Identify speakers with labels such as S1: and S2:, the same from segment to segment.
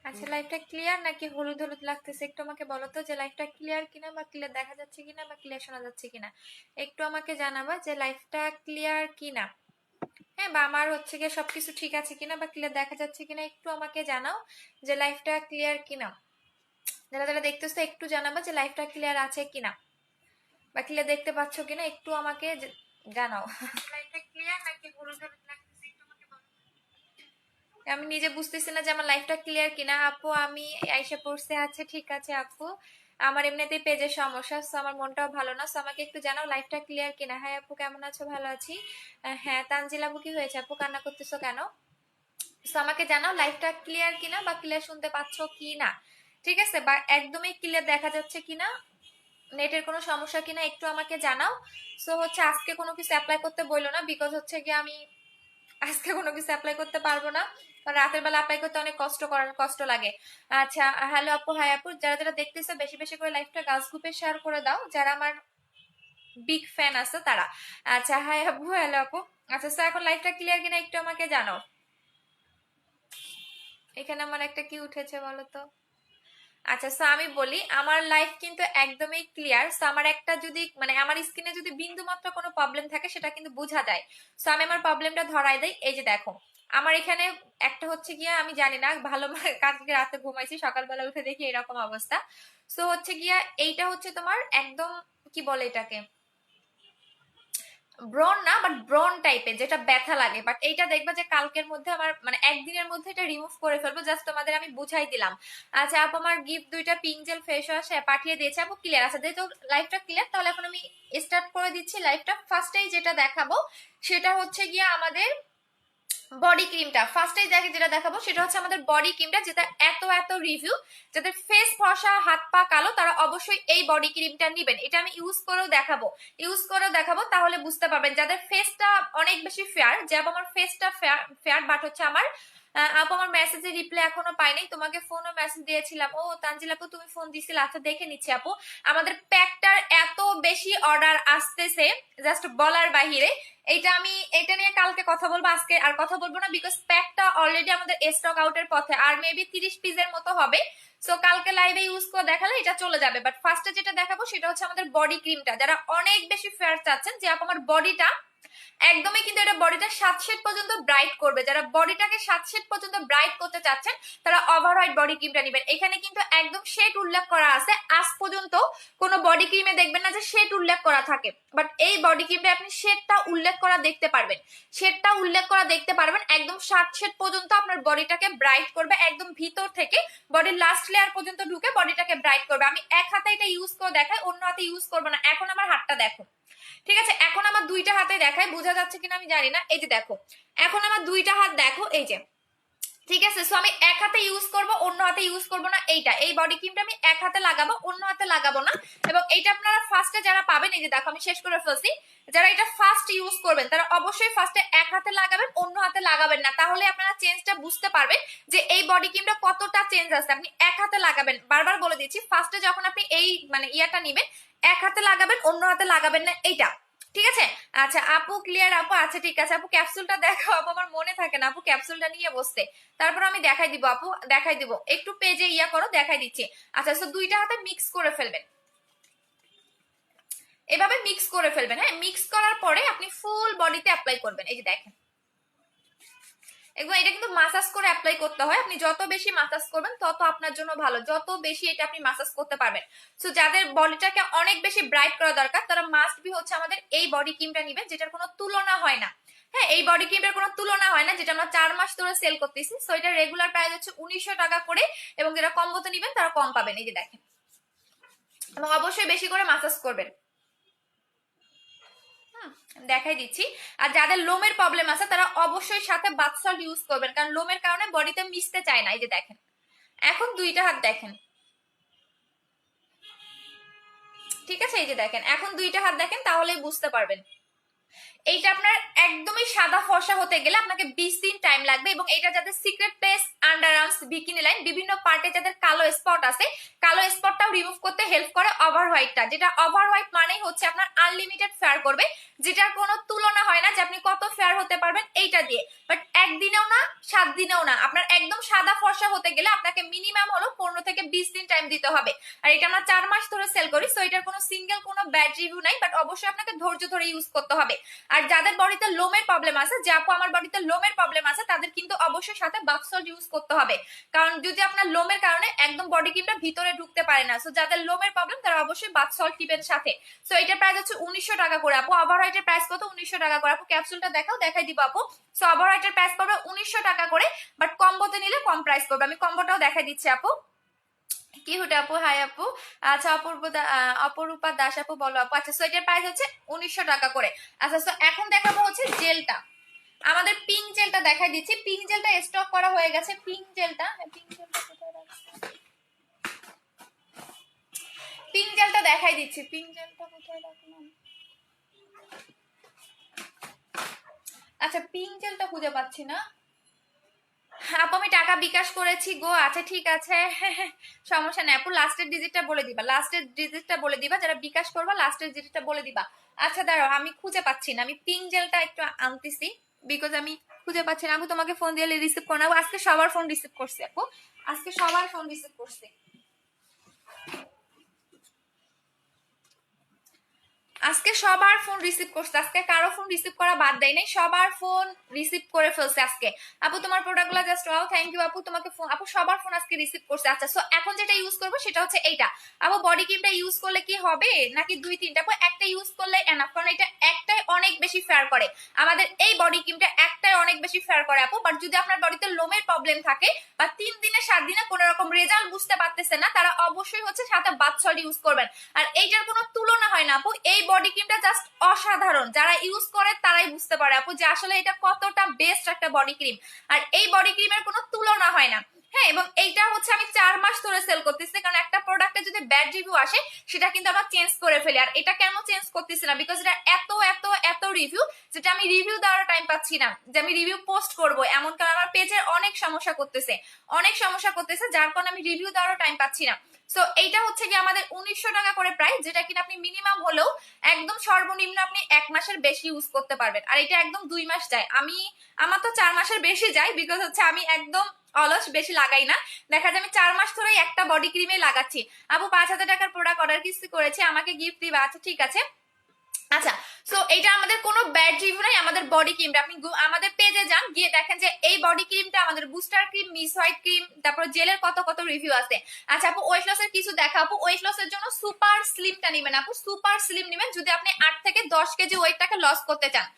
S1: আচ্ছা, লাইফটা ক্লিয়ার নাকি হলুদ হলুদ লাগতেছে? একটু আমাকে বলো তো যে লাইফটা ক্লিয়ার কিনা, বা ক্লিয়ার দেখা যাচ্ছে কিনা, বা ক্লিয়ার শোনা যাচ্ছে কিনা। একটু আমাকে জানাবা যে লাইফটা ক্লিয়ার কিনা। হ্যাঁ, বা আমার হচ্ছে গিয়ে সবকিছু ঠিক আছে কিনা, বা ক্লিয়ার দেখা যাচ্ছে কিনা, একটু আমাকে জানাও যে লাইফটা ক্লিয়ার কিনা। যারা যারা দেখতেছো একটু জানাবা যে লাইফটা ক্লিয়ার আছে কিনা, বা ক্লিয়ার দেখতে পাচ্ছ কিনা, একটু আমাকে জানাও। লাইফটা ক্লিয়ার নাকি হলুদ হলুদ লাগতেছে, একটু আমাকে বলো। আমি নিজে বুঝতেছি না যে আমার লাইফটা ক্লিয়ার কিনা। আপু আমি আইসা পড়ছে, আছে ঠিক আছে আপু। আমার এমনিতেই পেজের সমস্যা, সো আমার মনটাও ভালো না, সো আমাকে একটু জানাও লাইফটা ক্লিয়ার কিনা। হ্যাঁ আপু, কেমন আছো? ভালো আছি। হ্যাঁ তানজিল আপু, কি হয়েছে আপু, কান্না করতেছো কেন? সো আমাকে জানাও লাইফটা ক্লিয়ার কিনা, বা ক্লিয়ার শুনতে পাচ্ছ কি না। ঠিক আছে, বা একদমই ক্লিয়ার দেখা যাচ্ছে কিনা, নেটের কোনো সমস্যা কিনা, একটু আমাকে জানাও। সো হচ্ছে আজকে কোনো কিছু অ্যাপ্লাই করতে বললো না, বিকজ হচ্ছে কি আমি আজকে কোনো কিছু অ্যাপ্লাই করতে পারবো না, কারণ রাতের বেলা অ্যাপ্লাই করতে অনেক কষ্ট লাগে। আচ্ছা, হ্যালো আপু, হাই আপু, যারা যারা দেখতেছে বেশি বেশি করে লাইভটা গার্লস গ্রুপে শেয়ার করে দাও, যারা আমার বিগ ফ্যান আছে তারা। আচ্ছা, হাই আপু, হ্যালো আপু। আচ্ছা স্যার, এখন লাইভটা ক্লিয়ার কিনা একটু আমাকে জানাও। এখানে আমার একটা কি উঠেছে বলো তো। আচ্ছা সো আমি বলি, আমার লাইফ কিন্তু একদমই ক্লিয়ার। সো আমার একটা যদি মানে আমার স্কিনে যদি বিন্দু মাত্র কোনো প্রবলেম থাকে সেটা কিন্তু বোঝা যায়। সো আমি আমার প্রবলেমটা ধরাই দেই। এই যে দেখো, আমার এখানে একটা হচ্ছে গিয়া, আমি জানি না ভালো কালকে রাতে ঘুমাইছি, সকালবেলা উঠে দেখি এরকম অবস্থা। সো হচ্ছে গিয়া এইটা হচ্ছে তোমার একদম, কি বলে এটাকে, ব্রন না, বাট ব্রন টাইপের, যেটা ব্যথা লাগে। বাট এইটা দেখবা যে কালকের মধ্যে আমার মানে একদিনের মধ্যে এটা রিমুভ করে ফেলবো। জাস্ট তোমাদের আমি বুঝাই দিলাম। আচ্ছা আপু, আমার গিফট দুইটা পিঙ্ক জেল ফেস ওয়াশ পাঠিয়ে দিয়েছে আপু, ক্লিয়ার আছে। যেহেতু লাইফটা ক্লিয়ার, তাহলে এখন আমি স্টার্ট করে দিচ্ছি লাইফটা। ফার্স্টেই যেটা দেখাবো সেটা হচ্ছে গিয়া আমাদের বডি ক্রিমটা। ফার্স্টেই দেখে যেটা দেখাবো সেটা হচ্ছে আমাদের বডি ক্রিমটা, যেটা এত এত রিভিউ। যাদের ফেস ফর্সা, হাত পা কালো, তারা অবশ্যই এই বডি ক্রিমটা নেবেন। এটা আমি ইউজ করেও দেখাবো, তাহলে বুঝতে পারবেন। যাদের ফেসটা অনেক বেশি ফেয়ার, যেমন আমার ফেসটা ফেয়ার, বাট হচ্ছে আমার আপু আমার মেসেজে রিপ্লাই এখনো পাইনি। তোমাকে ফোন ও মেসেজ দিয়েছিলাম। ও তানজিল আপু, তুমি ফোন দিছিলে? আচ্ছা দেখে নিচ্ছি আপু। আমাদের প্যাকটার এত বেশি অর্ডার আসতেছে, জাস্ট বলার বাহিরে। এটা নিয়ে কালকে কথা বলবো, আজকে আর কথা বলবো না, বিকজ প্যাকটা অলরেডি আমাদের স্টক আউটের পথে, আর মেবি 30 পিসের মতো হবে। সো কালকে লাইভে ইউজ করে দেখালে এটা চলে যাবে। বাট ফার্স্টে যেটা দেখাবো সেটা হচ্ছে আমাদের বডি ক্রিমটা। যারা অনেক বেশি ফেয়ার চাচ্ছেন যে আপু আমার বডিটা একদমই কিন্তু এটা বডিটা 7 শেড পর্যন্ত ব্রাইট করবে, যারা বডিটাকে 7 শেড পর্যন্ত ব্রাইট করতে চাচ্ছেন তারা ওভার হোয়াইট বডি ক্রিমটা নেবেন। এখানে কিন্তু একদম শেড উল্লেখ করা আছে। আজ পর্যন্ত কোনো বডি ক্রিমে দেখবেন না যে শেড উল্লেখ করা থাকে, বাট এই বডি ক্রিমে আপনি শেডটা উল্লেখ করা দেখতে পারবেন। একদম 7 শেড পর্যন্ত আপনার বডিটাকে ব্রাইট করবে, একদম ভিতর থেকে বডির লাস্ট লেয়ার পর্যন্ত ঢুকে বডিটাকে ব্রাইট করবে। আমি এক হাতে এটা ইউজ করে দেখাই, অন্য হাতে ইউজ করবো না। এখন আমার হাতটা দেখো, ঠিক আছে? এখন আমার দুইটা হাতে দেখায়, বোঝা যাচ্ছে কিনা আমি জানি না। এই যে দেখো, এখন আমার দুইটা হাত দেখো, এই যে, ঠিক আছে। সো আমি এক হাতে ইউজ করব, অন্য হাতে ইউজ করব না। এইটা এই বডি ক্রিমটা আমি এক হাতে লাগাবো, অন্য হাতে লাগাবো না। এবং এইটা আপনারা ফার্স্টে যারা পাবেন, এই যে দেখো আমি শেষ করে ফেলছি, যারা এটা ফার্স্ট ইউজ করবেন তারা অবশ্যই ফার্স্টে এক হাতে লাগাবেন, অন্য হাতে লাগাবেন না। তাহলে আপনারা চেঞ্জটা বুঝতে পারবেন যে এই বডি ক্রিমটা কতটা চেঞ্জ আছে। আপনি এক হাতে লাগাবেন, বারবার বলে দিচ্ছি, ফার্স্টে যখন আপনি এই মানে ইয়াটা নিবেন এক হাতে লাগাবেন, অন্য হাতে লাগাবেন না, এইটা ঠিক আছে। আচ্ছা আপু ক্লিয়ার আপু, আচ্ছা ঠিক আছে আপু, ক্যাপসুলটা দেখো আপু, আমার মনে থাকে না আপু ক্যাপসুলটা নিয়ে বসতে, তারপর আমি দেখাই দিব আপু, দেখাই দিব, একটু পেজে ইয়া করো, দেখাই দিচ্ছি। আচ্ছা তো দুইটা হাতে মিক্স করে ফেলবেন, এভাবে মিক্স করে ফেলবেন। হ্যাঁ, মিক্স করার পরে আপনি ফুল বডিতে অ্যাপ্লাই করবেন। এই যে দেখেন, একদম এটা কিন্তু মাসাজ করে অ্যাপ্লাই করতে হয়। আপনি যত বেশি মাসাজ করবেন তত আপনার জন্য ভালো, যত বেশি এটা আপনি মাসাজ করতে পারবেন। সো যাদের বডিটাকে অনেক বেশি ব্রাইট করা দরকার তারা মাস্ট বি হচ্ছে আমাদের এই বডি ক্রিমটা নিবেন, যেটার কোনো তুলনা হয় না। হ্যাঁ, এই বডি ক্রিমের কোনো তুলনা হয় না, যেটা আমরা 4 মাস ধরে সেল করতেছি। সো এটা রেগুলার প্রাইস হচ্ছে 1900 টাকা করে, এবং যারা কম্বোতে নিবেন তারা কম পাবেন। এই যে দেখেন, এবং অবশ্যই বেশি করে মাসাজ করবেন। দেখাই দিচ্ছি। আর যাদের লোমের প্রবলেম আছে তারা অবশ্যই সাথে বাথ সল্ট ইউজ করবেন, কারণ লোমের কারণে বডিতে মিশতে চায় না। এই যে দেখেন, এখন দুইটা হাত দেখেন, ঠিক আছে, এই যে দেখেন, এখন দুইটা হাত দেখেন, তাহলেই বুঝতে পারবেন। এইটা আপনার একদমই সাদা ফর্সা হতে গেলে আপনাকে 20 দিন টাইম লাগবে। এবং এটা যাদের secret place, under arms, bikini line, বিভিন্ন পার্টে যাদের কালো স্পট আছে, কালো স্পটটাও রিমুভ করতে হেল্প করে ওভার হোয়াইটটা, যেটা ওভার হোয়াইট মানেই হচ্ছে আপনার আনলিমিটেড ফেয়ার করবে, যেটার কোনো তুলনা হয় না যে আপনি কত ফেয়ার হতে পারবেন এইটা দিয়ে। বাট একদিনেও না, 7 দিনেও না, আপনার একদম সাদা ফর্সা হতে গেলে আপনাকে মিনিমাম হলো 15 থেকে 20 দিন টাইম দিতে হবে। আর এটা আমরা 4 মাস ধরে সেল করি, সো এটার কোনো সিঙ্গেল কোনো ব্যাড রিভিউ নাই, বাট অবশ্যই আপনাকে ধৈর্য ধরে ইউজ করতে হবে। আর যাদের বডিতে লোমের প্রবলেম আছে, যে আপু আমার বডিতে লোমের প্রবলেম আছে, তাদের কিন্তু অবশ্যই সাথে বাথ সল্ট ইউজ করতে হবে, কারণ যদি আপনার লোমের কারণে একদম বডি ক্রিমটা ভিতরে ঢুকতে পারে না। সো যাদের লোমের প্রবলেম তারা অবশ্যই বাথ সল্ট টিপের সাথে। সো এটার প্রাইস হচ্ছে 1900 টাকা করে আপু। ওভারহাইটের প্রাইস কত? 1900 টাকা করে আপু। ক্যাপসুলটা দেখাও, দেখাই দিব আপু। সো ওভারহাইটের প্রাইস পড়বে 1900 টাকা করে, বাট কম্বোতে নিলে কম প্রাইস পড়বে। আমি কম্বোটাও দেখাই দিচ্ছি আপু। কি হুটে আপু, হাই আপু। আচ্ছা অপরূপা দাস আপু, বলো আপু। আচ্ছা সো এটার প্রাইস হচ্ছে 1900 টাকা করে। আচ্ছা সো এখন দেখাবো হচ্ছে জেলটা, আমাদের পিঙ্ক জেলটা দেখাই দিচ্ছি। পিঙ্ক জেলটা স্টক করা হয়ে গেছে। পিঙ্ক জেলটা কোথায় রাখছি? পিঙ্ক জেলটা দেখাই দিচ্ছি। পিঙ্ক জেলটা কোথায় রাখলাম? আচ্ছা পিঙ্ক জেলটা খুঁজে পাচ্ছি না আপু। আমি টাকা বিকাশ করেছি গো। আচ্ছা ঠিক আছে, সমস্যা নেই আপু। লাস্টের ডিজিটটা বলে দিবা, লাস্টের ডিজিটটা বলে দিবা, যারা বিকাশ করবা লাস্টের ডিজিটটা বলে দিবা। আচ্ছা দাঁড়াও, আমি খুঁজে পাচ্ছি না, আমি পিঙ্ক জেলটা একটু আনতেছি, বিকজ আমি খুঁজে পাচ্ছি না। আপু তোমাকে ফোন দিয়ে রিসিভ করো না। আজকে সবার ফোন রিসিভ করছি আপু, আজকে সবার ফোন রিসিভ করছি। আজকে সবার ফোন রিসিভ করছে, আজকে কারো ফোন রিসিভ করা বাদ দেয় নাই, সবার ফোন রিসিভ করে ফেলছে আজকে। আপু তোমার প্রোডাক্টগুলো জাস্ট ওয়াও, থ্যাংক ইউ আপু। তোমাকে ফোন আপু, সবার ফোন আজকে রিসিভ করছে। আচ্ছা সো এখন যেটা ইউজ করবো সেটা হচ্ছে এইটা আপু। বডি ক্রিমটা ইউজ করলে কি হবে নাকি 2-3টা? আপু একটা ইউজ করলে এনাফ, কারণ এটা একটাই অনেক বেশি ফেয়ার করে। আমাদের এই বডি ক্রিমটা একটাই অনেক বেশি ফেয়ার করে আপু। বাট যদি আপনার বডিতে লোমের প্রবলেম থাকে বা 3 দিনে 7 দিনে কোনো রকম রেজাল্ট বুঝতে পারতেছেন না, তারা অবশ্যই হচ্ছে সাথে বাথ সল্ট ইউজ করবেন। আর এইটার কোনো তুলনা হয় না আপু। এই বডি ক্রিমটা জাস্ট অসাধারণ, যারা ইউজ করে তারাই বুঝতে পারে আপু যে আসলে এটা কতটা বেস্ট একটা বডি ক্রিম। আর এই বডি ক্রিমের কোনো তুলনা হয় না। হ্যাঁ, এবং এইটা হচ্ছে আমি 4 মাস ধরে সেল করতেছি, কারণ একটা প্রোডাক্টে যদি ব্যাড রিভিউ আসে সেটা কিন্তু আমরা চেঞ্জ করে ফেলি। আর এটা কেন চেঞ্জ করতেছি না? বিকজ এটা এত এত এত রিভিউ, যেটা আমি রিভিউ দেওয়ার টাইম পাচ্ছি না যে আমি রিভিউ পোস্ট করব, এমন কারণ আমার পেজের অনেক সমস্যা করতেছে, অনেক সমস্যা করতেছে, যার কারণে আমি রিভিউ দেওয়ার টাইম পাচ্ছি না। সো এইটা হচ্ছে কি আমাদের 1900 টাকা করে প্রাইস, যেটা কিনা আপনি মিনিমাম হলেও একদম সর্বনিম্ন আপনি 1 মাসের বেশি ইউজ করতে পারবেন। আর এটা একদম 2 মাস যায়, আমার তো 4 মাসের বেশি যায়, বিকজ হচ্ছে আমি একদম অলস, বেশি লাগাই না। দেখা যায় আমি 4 মাস ধরেই একটা বডি ক্রিমে লাগাচ্ছি। আপু 5000 টাকার প্রোডাক্ট অর্ডার কিছু করেছি, আমাকে গিফট দিবা? আচ্ছা ঠিক আছে। আচ্ছা সো এটা আমাদের কোনো ব্যাড রিভিউ নাই। আমাদের বডি ক্রিমটা আপনি আমাদের পেজে যান, গিয়ে দেখেন যে এই বডি ক্রিমটা আমাদের booster cream, miss white cream, তারপর জেলের কত কত রিভিউ আছে। আচ্ছা আপু ওয়েট লসের কিছু দেখা আপু। ওয়েট লসের জন্য সুপার স্লিমটা নেবেন আপু, সুপার স্লিম নেবেন যদি আপনি 8 থেকে 10 কেজি ওয়েটটাকে লস করতে চান।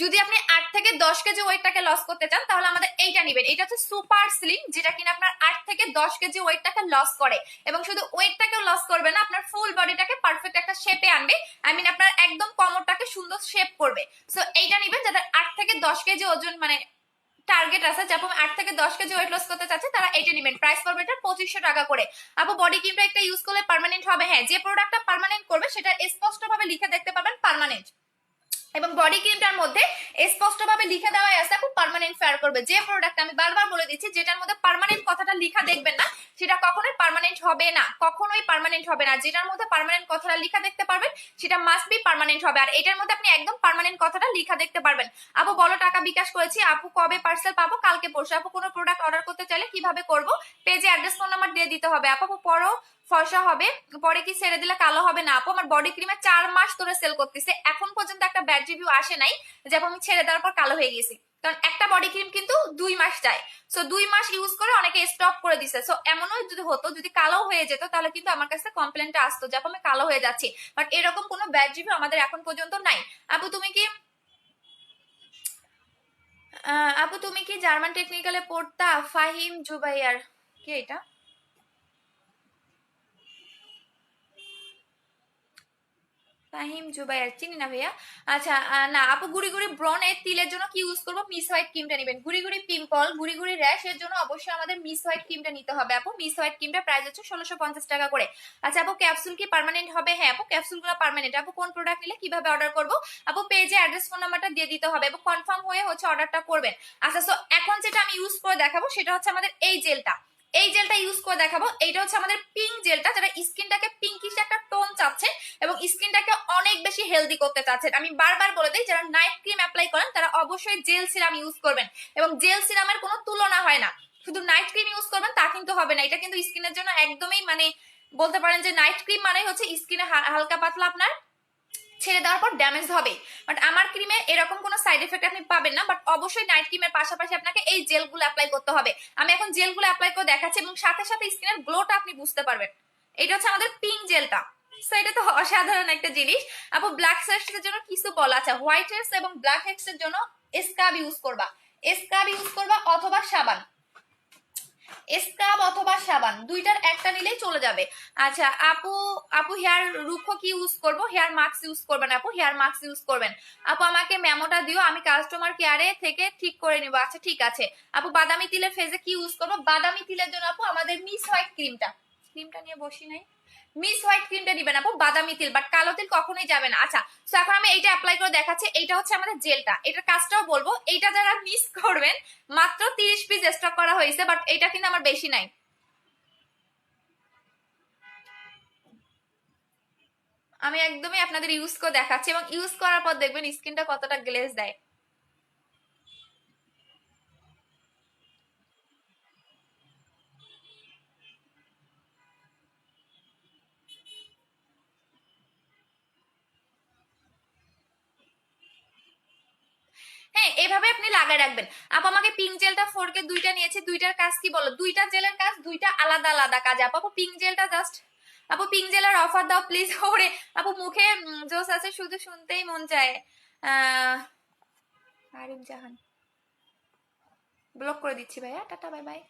S1: যদি আপনি 8 থেকে 10 কেজি ওয়েটটাকে লস করতে চান তাহলে আমাদের এইটা নেবেন। এটা হচ্ছে সুপার স্লিম, যেটা কিনা আপনার 8 থেকে 10 কেজি ওয়েটটাকে লস করে, এবং শুধু ওয়েটটাকে লস করবে না, আপনার ফুল বডিটাকে পারফেক্ট একটা শেপে আনবে। আই মিন আপনার একদম কোমরটাকে সুন্দর শেপ করবে। সো এইটা নেবেন যাদের 8 থেকে 10 কেজি ওজন, মানে টার্গেট আছে যে আপু 8 থেকে 10 কেজি ওয়েট লস করতে চাচ্ছে তারা এটা নেবেন। প্রাইস পড়বে এটা 2500 টাকা করে। আপু বডি ক্রিমটা একটা ইউজ করলে পার্মানেন্ট হবে। হ্যাঁ, যে প্রোডাক্টটা পার্মানেন্ট করবে সেটা স্পষ্টভাবে লিখে দেখতে পারবেন পার্মানেন্ট, এবং বডি ক্রিমটার মধ্যে স্পষ্টভাবে লিখে দেওয়া আছে আপু পার্মানেন্ট ফেয়ার করবে। যে প্রোডাক্ট আমি বারবার বলে দিচ্ছি যেটার মধ্যে পার্মানেন্ট কথাটা লিখা দেখবেন না সেটা কখনোই পার্মানেন্ট হবে না, কখনোই পার্মানেন্ট হবে না। যেটার মধ্যে পার্মানেন্ট কথাটা লিখা দেখতে পারবেন সেটা মাস্ট বি পার্মানেন্ট হবে, আর এটার মধ্যে আপনি একদম পার্মানেন্ট কথাটা লিখা দেখতে পারবেন। আপু বলো টাকা বিকাশ করেছি, আপু কবে পার্সেল পাবো? কালকে পরশু। আপু কোনো প্রোডাক্ট অর্ডার করতে চাইলে কিভাবে করব? পেজে অ্যাড্রেস ফোন নাম্বার দিয়ে দিতে হবে। আপু পরও ফর্সা হবে, পরে কি ছেড়ে দিলে কালো হবে না? আপু আমার বডি ক্রিমে 4 মাস ধরে সেল করতেছে, এখন পর্যন্ত একটা ব্যাড রিভিউ আসে নাই যে আমি ছেড়ে দেওয়ার পর কালো হয়ে গেছি, কারণ একটা বডি ক্রিম কিন্তু 2 মাস যায়। সো 2 মাস ইউজ করে অনেকে স্টপ করে দিছে। সো এমনও যদি হতো যদি কালো হয়ে যেত তাহলে কিন্তু আমার কাছে কমপ্লেনটা আসতো যে আমি কালো হয়ে যাচ্ছি, বাট এরকম কোনো ব্যাড রিভিউ আমাদের এখন পর্যন্ত নাই। আপু তুমি কি আপু তুমি কি জার্মান টেকনিক্যালে পড়তা? ফাহিম জুবাইয়ার, কি এটা? ফাহিম জুবাইর চিনি না ভাইয়া। আচ্ছা না আপু, গুড়ি গুড়ি ব্রণের তিলের জন্য কি ইউজ করবো? মিস হোয়াইট ক্রিমটা নেবেন। গুড়ি গুড়ি পিম্পল, গুড়ি গুড়ি র্যাশ এর জন্য অবশ্যই আমাদের মিস হোয়াইট ক্রিমটা নিতে হবে আপু। মিস হোয়াইট ক্রিমটা প্রাইস হচ্ছে 1650 টাকা করে। আচ্ছা আপু ক্যাপসুল কি পার্মানেন্ট হবে? হ্যাঁ আপু ক্যাপসুল গুলো পার্মানেন্ট। আপু কোন প্রোডাক্ট নিলে কিভাবে অর্ডার করবো? আপু পেজে অ্যাড্রেস ফোন নাম্বারটা দিয়ে দিতে হবে এবং কনফার্ম হয়ে হচ্ছে অর্ডারটা করবেন। আচ্ছা সো এখন যেটা আমি ইউজ করে দেখাবো সেটা হচ্ছে আমাদের এই জেলটা। এই জেলটা ইউজ করে দেখাবো। এইটা হচ্ছে আমাদের পিঙ্ক জেলটা, যারা স্কিনটাকে পিঙ্কিশ একটা টোন চাচ্ছে এবং স্কিনটাকে অনেক বেশি হেলদি করতে চাচ্ছেন। আমি বারবার বলে দিই যারা নাইট ক্রিম অ্যাপ্লাই করেন তারা অবশ্যই জেল সিরাম ইউজ করবেন, এবং জেল সিরামের কোনো তুলনা হয় না। শুধু নাইট ক্রিম ইউজ করবেন তা কিন্তু হবে না, এটা কিন্তু স্কিনের জন্য একদমই মানে বলতে পারেন যে নাইট ক্রিম মানে হচ্ছে স্কিনে হালকা পাতলা আপনার ছেড়ে দেওয়ার পর ড্যামেজ হবে, বাট আমার ক্রিমে এরকম কোনো সাইড এফেক্ট আপনি পাবেন না। বাট অবশ্যই নাইট ক্রিমের পাশাপাশি আপনাকে এই জেলগুলো অ্যাপ্লাই করতে হবে। আমি এখন জেলগুলো অ্যাপ্লাই করে দেখাচ্ছি এবং সাথে সাথে স্কিনের গ্লোটা আপনি বুঝতে পারবেন। এটা হচ্ছে আমাদের পিঙ্ক জেলটা। সো এটা তো অসাধারণ একটা জিনিস। আপু ব্ল্যাক হেডস এর জন্য কিছু বলা আছে? হোয়াইট হেডস এবং ব্ল্যাক হেডস এর জন্য স্ক্রাব ইউজ করবা, স্ক্রাব ইউজ করবা অথবা সাবান, স্ক্রাব অথবা সাবান দুইটার একটা নিলেই চলে যাবে। আচ্ছা আপু, আপু হেয়ার রুক্ষ কি ইউজ করব? হেয়ার মাস্ক ইউজ করবেন আপু, হেয়ার মাস্ক ইউজ করবেন। আপু আমাকে মেমোটা দিও, আমি কাস্টমার কেয়ারে থেকে ঠিক করে নিব। আচ্ছা ঠিক আছে। আপু বাদামি তিলের ফেজে কি ইউজ করব? বাদামি তিলের জন্য আপু আমাদের মিস হোয়াইট ক্রিমটা, ক্রিমটা নিয়ে বসি নাই, মিস হোয়াইট ক্রিমটা দিবেন আপু, বাদামি তিল, বাট কালো তিল কখনোই যাবে না। আচ্ছা তো এখন আমি এইটা অ্যাপ্লাই করে দেখাচ্ছি। এইটা হচ্ছে আমাদের জেলটা, এটার কাজটাও বলবো। এইটা যারা মিস করবেন মাত্র 30 পিস স্টক করা হয়েছে, বাট এটা কিন্তু আমার বেশি নাই। আমি একদমই আপনাদের ইউজ করে দেখাচ্ছি এবং ইউজ করার পর দেখবেন স্কিনটা কতটা গ্লেজ দেয়। হ্যাঁ এভাবে আপনি লাগায় রাখবেন। আপু আমাকে পিঙ্ক জেলটা 4K দুইটা নিয়েছি, দুইটার কাজ কি বলো? দুইটা জেলের কাজ দুইটা আলাদা আলাদা কাজ আপু। পিঙ্ক জেলটা জাস্ট, আপু পিঙ্ক জেলের অফার দাও প্লিজ। ওরে আপু মুখে জোস আছে শুধু শুনতেই মন চায়। আরিফ জাহান, ব্লক করে দিচ্ছি ভাইয়া, টাটা বাই বাই।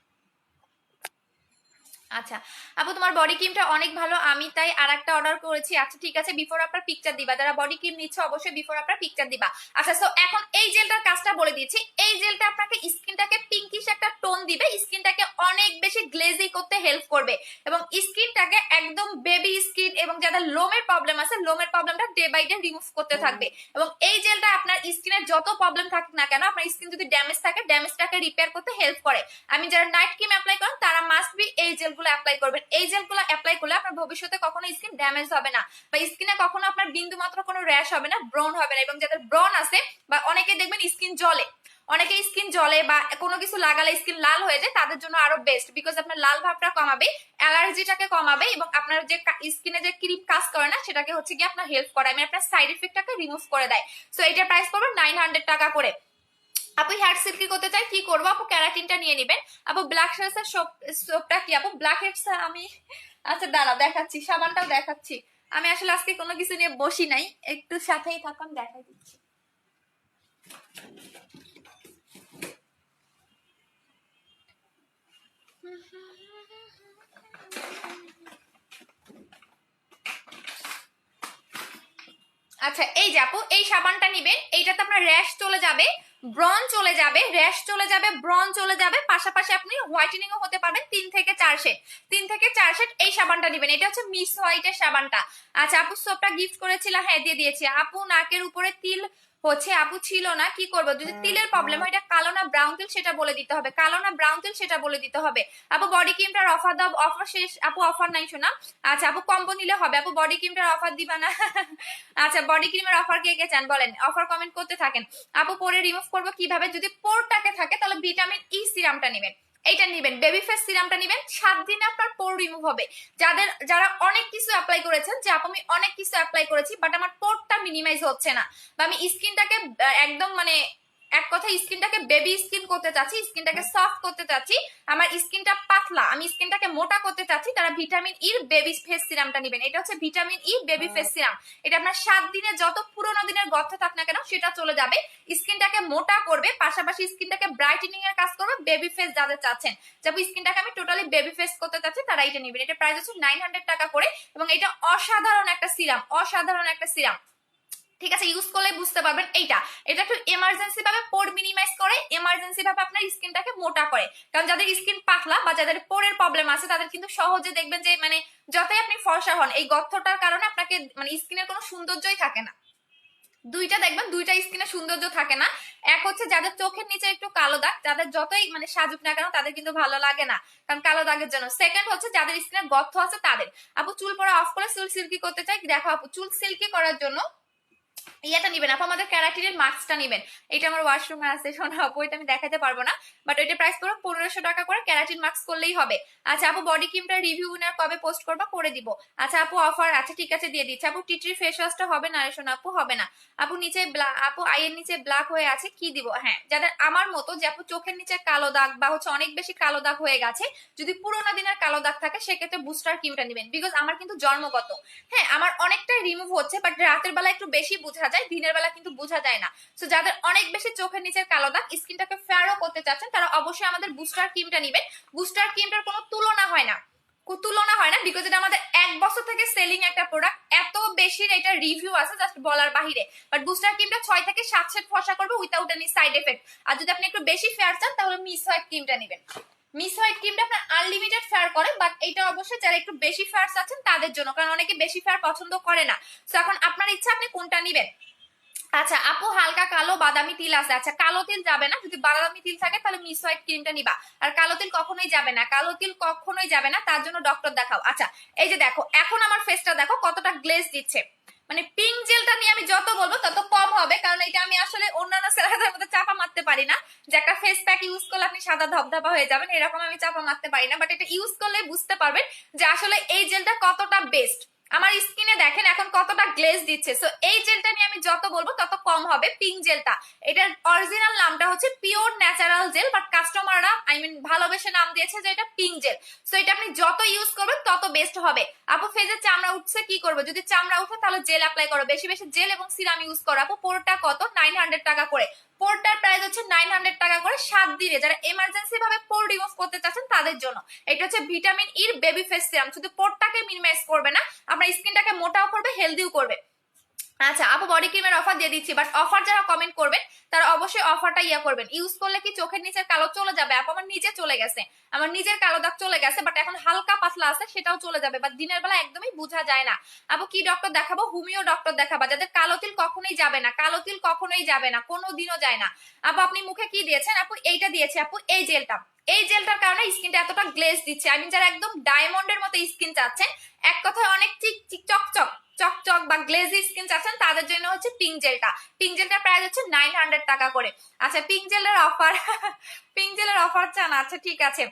S1: আচ্ছা আপু তোমার বডি ক্রিমটা অনেক ভালো, আমি তাই আরেকটা অর্ডার করেছি। আচ্ছা ঠিক আছে, বিফোর আফটার পিকচার দিবা, যারা বডি ক্রিম নিচ্ছে অবশ্যই বিফোর আফটার পিকচার দিবা। আচ্ছা সো এখন এই জেলটার কাজটা বলে দিচ্ছি। এই জেলটা আপনাকে স্কিনটাকে পিঙ্কিশ একটা টোন দিবে, স্কিনটাকে অনেক বেশি গ্লেজি করতে হেল্প করবে এবং স্কিনটাকে একদম বেবি স্কিন এবং যাদের লোমের প্রবলেম আছে লোমের প্রবলেমটা ডে বাই ডে রিমুভ করতে থাকবে। এবং এই জেলটা আপনার স্কিনের যত প্রবলেম থাকুক না কেন, আপনার স্কিন যদি ড্যামেজ থাকে ড্যামেজটাকে রিপেয়ার করতে হেল্প করে। আমি যারা নাইট ক্রিম অ্যাপ্লাই করেন তারা মাস্ট বি এই জেলগুলো অ্যাপ্লাই করবেন। এই জেলগুলো অ্যাপ্লাই করলে আপনার ভবিষ্যতে কখনো স্কিন ড্যামেজ হবে না, বা স্কিনে কখনো আপনার বিন্দু মাত্র কোনো র্যাশ হবে না, ব্রন হবে না। এবং যাদের ব্রন আছে বা অনেকে দেখবেন স্কিন জ্বলে, অনেকে স্কিন জ্বলে বা কোনো কিছু লাগালে স্কিন লাল হয়ে যায়, তাদের জন্য আরো বেস্ট, বিকজ আপনার লাল ভাবটা কমাবে, অ্যালার্জিটাকে কমাবে এবং আপনার যে স্কিনে যে ক্রিম কাজ করে না সেটাকে হচ্ছে কি আপনার হেল্প করে, আমি আপনার সাইড এফেক্টটাকে রিমুভ করে দেয়। সো এটার প্রাইস পড়বে 900 টাকা করে। আপু হেয়ার সিল্কি করতে চাই কি করবো? আপু ক্যারাটিনটা নিয়ে নেবেন। আপু ব্ল্যাক হেডস এর সোপটা কি আপু? ব্ল্যাক হেডস আমি আচ্ছা দাঁড়াও দেখাচ্ছি, সাবানটাও দেখাচ্ছি। আমি আসলে আজকে কোনো কিছু নিয়ে বসি নাই, একটু সাথেই থাকুন দেখাই দিচ্ছি। আচ্ছা এই যে আপু এই সাবানটা নিবেন, এইটাতে আপনার র্যাশ চলে যাবে, ব্রন চলে যাবে, র্যাশ চলে যাবে, ব্রন চলে যাবে, পাশাপাশি আপনি হোয়াইটেনিং ও হতে পারবেন 3 থেকে 4 শেড। 3 থেকে 4 শেড এই সাবানটা নেবেন, এটা হচ্ছে মিস হোয়াইটের সাবানটা। আচ্ছা আপু সোপটা গিফট করেছিল, হ্যাঁ দিয়ে দিয়েছি। আপু নাকের উপরে তিল হচ্ছে, আপু ছিল না, কি করবো? যদি তিলের প্রবলেম হয়, এটা কালো না ব্রাউন তিল সেটা বলে দিতে হবে, কালো না ব্রাউন তিল সেটা বলে দিতে হবে। আপু বডি ক্রিমটার অফার দাও, অফার শেষ আপু, অফার নাই শোনা। আচ্ছা আপু কম্বো নিলে হবে, আপু বডি ক্রিমটার অফার দিবা না? আচ্ছা বডি ক্রিমের অফার কে কে চান বলেন, অফার কমেন্ট করতে থাকেন। আপু পরে রিমুভ করবো কিভাবে? যদি পোরটাকে থাকে তাহলে ভিটামিন ই সিরামটা নেবেন, এইটা নেবেন, বেবি ফেস সিরামটা নেবেন, 7 দিনে আপনার পোর রিমুভ হবে। যারা অনেক কিছু অ্যাপ্লাই করেছেন, যে আপু আমি অনেক কিছু অ্যাপ্লাই করেছি বাট আমার পোরটা মিনিমাইজ হচ্ছে না, বা আমি স্কিনটাকে একদম মানে এক কথা স্কিনটাকে বেবি স্কিন করতে চাচ্ছি, স্কিনটাকে সফট করতে চাচ্ছি, আমার স্কিনটা পাতলা, আমি স্কিনটাকে মোটা করতে চাচ্ছি, তারা ভিটামিন ই বেবি ফেস সিরামটা নেবেন। এটা হচ্ছে vitamin E baby face serum. এটা আপনার 7 দিনে যত পুরোনো দিনের গর্ত থাক না কেন সেটা চলে যাবে, স্কিনটাকে মোটা করবে, পাশাপাশি স্কিনটাকে ব্রাইটেনিং এর কাজ করবে। বেবি ফেস যাদের চাচ্ছেন, যাবো স্কিনটাকে আমি টোটালি বেবি ফেস করতে চাচ্ছি, তারা এটা নেবেন। এটা প্রাইস হচ্ছে 900 টাকা করে, এবং এটা অসাধারণ একটা সিরাম, অসাধারণ একটা সিরাম। ঠিক আছে, ইউজ করলে বুঝতে পারবেন। এটা একটু এমার্জেন্সি ভাবে পোর মিনিমাইজ করে, এমার্জেন্সি ভাবে আপনার স্কিনটাকে মোটা করে। কারণ যাদের স্কিন পাতলা বা যাদের পোরের প্রবলেম আছে তাদের কিন্তু সহজে দেখবেন যে মানে যতই আপনি ফর্সা হন, এই গর্তটার কারণে আপনাকে মানে স্কিনের কোনো সৌন্দর্যই থাকে না। দুইটা দেখবেন, দুইটা স্কিনে সৌন্দর্য থাকে না। এক হচ্ছে যাদের চোখের নিচে একটু কালো দাগ, যাদের যতই মানে সাজুক না কেন তাদের কিন্তু ভালো লাগে না কারণ কালো দাগের জন্য। সেকেন্ড হচ্ছে যাদের স্কিনে গর্ত আছে তাদের। আপু চুল পড়া অফ করে চুল সিল্কি করতে চাই, দেখো আপু চুল সিল্কি করার জন্য ইয়েটা নিবেন আপু, আমাদের ক্যারাটিনের মাস্কটা নিবেন। এটা আমার ওয়াশরুমে আছে শোনা আপু, এটা আমি দেখাতে পারবো না, বাট ওইটা প্রাইস পড়ো 1500 টাকা করে, ক্যারাটিন মাস্ক করলেই হবে। আচ্ছা আপু বডি ক্রিমটা রিভিউ উইনার কবে পোস্ট করবা? করে দিব। আচ্ছা আপু অফার আছে, ঠিক আছে দিয়ে দিচ্ছি। আপু টিট্রি ফেস ওয়াশটা হবে না শোনা আপু? হবে না আপু। নিচে আপু আইয়ের নিচে ব্ল্যাক হয়ে আছে, কি দিব? হ্যাঁ যাদের আমার মতো যে আপু চোখের নিচে কালো দাগ বা হচ্ছে অনেক বেশি কালো দাগ হয়ে গেছে, যদি পুরোনো দিনের কালো দাগ থাকে সেক্ষেত্রে বুস্টার ক্রিমটা নেবেন, বিকজ আমার কিন্তু জন্মগত, হ্যাঁ আমার অনেকটাই রিমুভ হচ্ছে, বাট রাতের বেলা একটু বেশি বোঝা যায়, দিনের বেলা কিন্তু বোঝা যায় না। সো যাদের অনেক বেশি চোখের নিচের কালো দাগ, স্কিনটাকে ফেয়ারও করতে চাচ্ছেন, তারা অবশ্যই আমাদের বুস্টার ক্রিমটা নেবেন। বুস্টার ক্রিমটার কোনো তুলনা হয় না, তুলনা হয় না, বিকজ এটা আমাদের 1 বছর থেকে সেলিং একটা প্রোডাক্ট, এত বেশি এটা রিভিউ আছে জাস্ট বলার বাহিরে। বাট বুস্টার ক্রিমটা 6 থেকে 7 সেট ফর্সা করবে উইথাউট এনি সাইড এফেক্ট। আর যদি আপনি একটু বেশি ফেয়ার চান তাহলে মিস হোয়াইট ক্রিমটা নেবেন। মিস হোয়াইট ক্রিমটা আপনার আনলিমিটেড ফেয়ার করে, বাট এটা অবশ্যই যারা একটু বেশি ফেয়ার চাচ্ছেন তাদের জন্য, কারণ অনেকে বেশি ফেয়ার পছন্দ করে না। তো এখন আপনার ইচ্ছা আপনি কোনটা নেবেন। আচ্ছা আপু হালকা কালো বাদামি তিল আছে, আচ্ছা কালো তিল যাবে না, যদি বাদামি তিল থাকে তাহলে মিস হোয়াইট ক্রিমটা নিবা। আর কালো তিল কখনোই যাবে না, কালো তিল কখনোই যাবে না, তার জন্য ডক্টর দেখাও। আচ্ছা এই যে দেখো এখন আমার ফেসটা দেখো কতটা গ্লেজ দিচ্ছে, মানে পিঙ্ক জেলটা নিয়ে আমি যত বলবো তত কম হবে, কারণ এটা আমি আসলে অন্যান্য সেলারদের মধ্যে চাপা মারতে পারি না, যে একটা ফেস প্যাক ইউজ করলে আপনি সাদা ধবধবা হয়ে যাবেন এরকম আমি চাপা মারতে পারি না। বাট এটা ইউজ করলে বুঝতে পারবেন যে আসলে এই জেলটা কতটা বেস্ট। আমার স্কিনে দেখেন এখন কতটা গ্লেজ দিচ্ছে। সো এই জেলটা নিয়ে আমি যত বলবো তত কম হবে। পিঙ্ক জেলটা, এটার অরিজিনাল নামটা হচ্ছে পিওর ন্যাচারাল জেল, বাট কাস্টমাররা ভালোবেসে নাম দিয়েছে যে এটা পিঙ্ক জেল। সো এটা আপনি যত ইউজ করবেন তত বেস্ট হবে। আপু ফেজে চামড়া উঠছে কি করবো? যদি চামড়া উঠে তাহলে জেল অ্যাপ্লাই করো, বেশি বেশি জেল এবং সিরাম ইউজ করো। আপু পোরটা কত? 900 টাকা করে। পোরটার প্রাইস হচ্ছে 900 টাকা করে 7 দিনে। যারা এমার্জেন্সি ভাবে পোর রিমুভ করতে চাচ্ছেন তাদের জন্য এটা হচ্ছে vitamin E baby face serum. শুধু পোরটাকে মিনিমাইজ করবে না, আপনার স্কিনটাকে মোটাও করবে, হেলদিও করবে। আচ্ছা আপু বডি ক্রিমের অফার দিয়ে দিচ্ছি, বাট অফার যারা কমেন্ট করবেন তারা অবশ্যই অফারটা করবেন। ইউজ করলে কি চোখের নিচের কালো চলে যাবে? আপু আমার নিচে চলে গেছে, আমার নিজের কালো দাগ চলে গেছে, বাট এখন হালকা পাতলা আছে সেটাও চলে যাবে, বাট দিনের বেলা একদমই বোঝা যায় না। আপু কি ডক্টর দেখাবো? হোমিও ডক্টর দেখাবা, যাদের কালো তিল কখনোই যাবে না, কালো তিল কখনোই যাবে না, কোনোদিনও যায় না। আপু আপনি মুখে কি দিয়েছেন? আপু এইটা দিয়েছে আপু, এই জেলটা। এই জেলটার কারণে স্কিনটা এতটা গ্লেজ দিচ্ছে। যারা একদম ডায়মন্ডের মতো স্কিন চাচ্ছেন, এক কথায় অনেক চিক চিক চকচক চকচক বা গ্লেজি স্কিন চাচ্ছেন তাদের জন্য হচ্ছে পিঙ্ক জেলটা। পিঙ্ক জেলটার প্রাইস হচ্ছে 900 টাকা করে। আচ্ছা পিঙ্ক জেলের অফার পিঙ্ক জেলের অফার চান? আচ্ছা ঠিক আছে,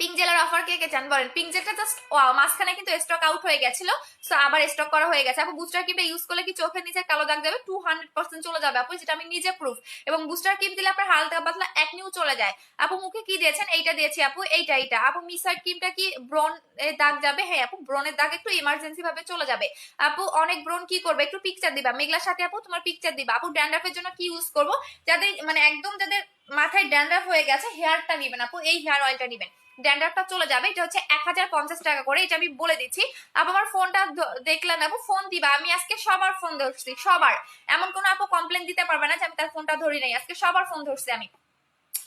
S1: পিঙ্ক জেলের অফার কে কে চান বলেন। পিঙ্ক জেলটা জাস্ট মাঝখানে কিন্তু স্টক আউট হয়ে গেছিল, সো আবার স্টক করা হয়ে গেছে। আপু বুস্টার ক্রিমটা ইউজ করলে কি চোখের নিচে কালো দাগ যাবে? 200% চলে যাবে আপু, যেটা আমি নিজে প্রুফ। এবং বুস্টার ক্রিম দিলে আপনার হালকা পাতলা একনিও চলে যায়। আপু মুখে কি দিয়েছেন? এইটা দিয়েছি আপু, এইটা। আপু মিসহাইড ক্রিমটা কি ব্রন এর দাগ যাবে? হ্যাঁ আপু ব্রনের দাগ একটু ইমার্জেন্সি ভাবে চলে যাবে। আপু অনেক ব্রন কি করবে? একটু পিকচার দিবা মেঘলার সাথে আপু, তোমার পিকচার দিবা। আপু ড্যান্ড্রাফের জন্য কি ইউজ করবো? যাদের মানে একদম যাদের মাথায় ড্যান্ড্রাফ হয়ে গেছে হেয়ারটা নিবেন আপু, এই হেয়ার অয়েলটা নিবেন। ড্যান্ড্রাফটা চলে যাবে। এটা হচ্ছে 1050 টাকা করে, এটা আমি বলে দিচ্ছি। আপু আমার ফোনটা দেখলেন, আপু ফোন দিবা, আমি আজকে সবার ফোন ধরছি, সবার। এমন কোনো আপু কমপ্লেন দিতে পারবে না যে আমি তার ফোনটা ধরি নাই, আজকে সবার ফোন ধরছি আমি।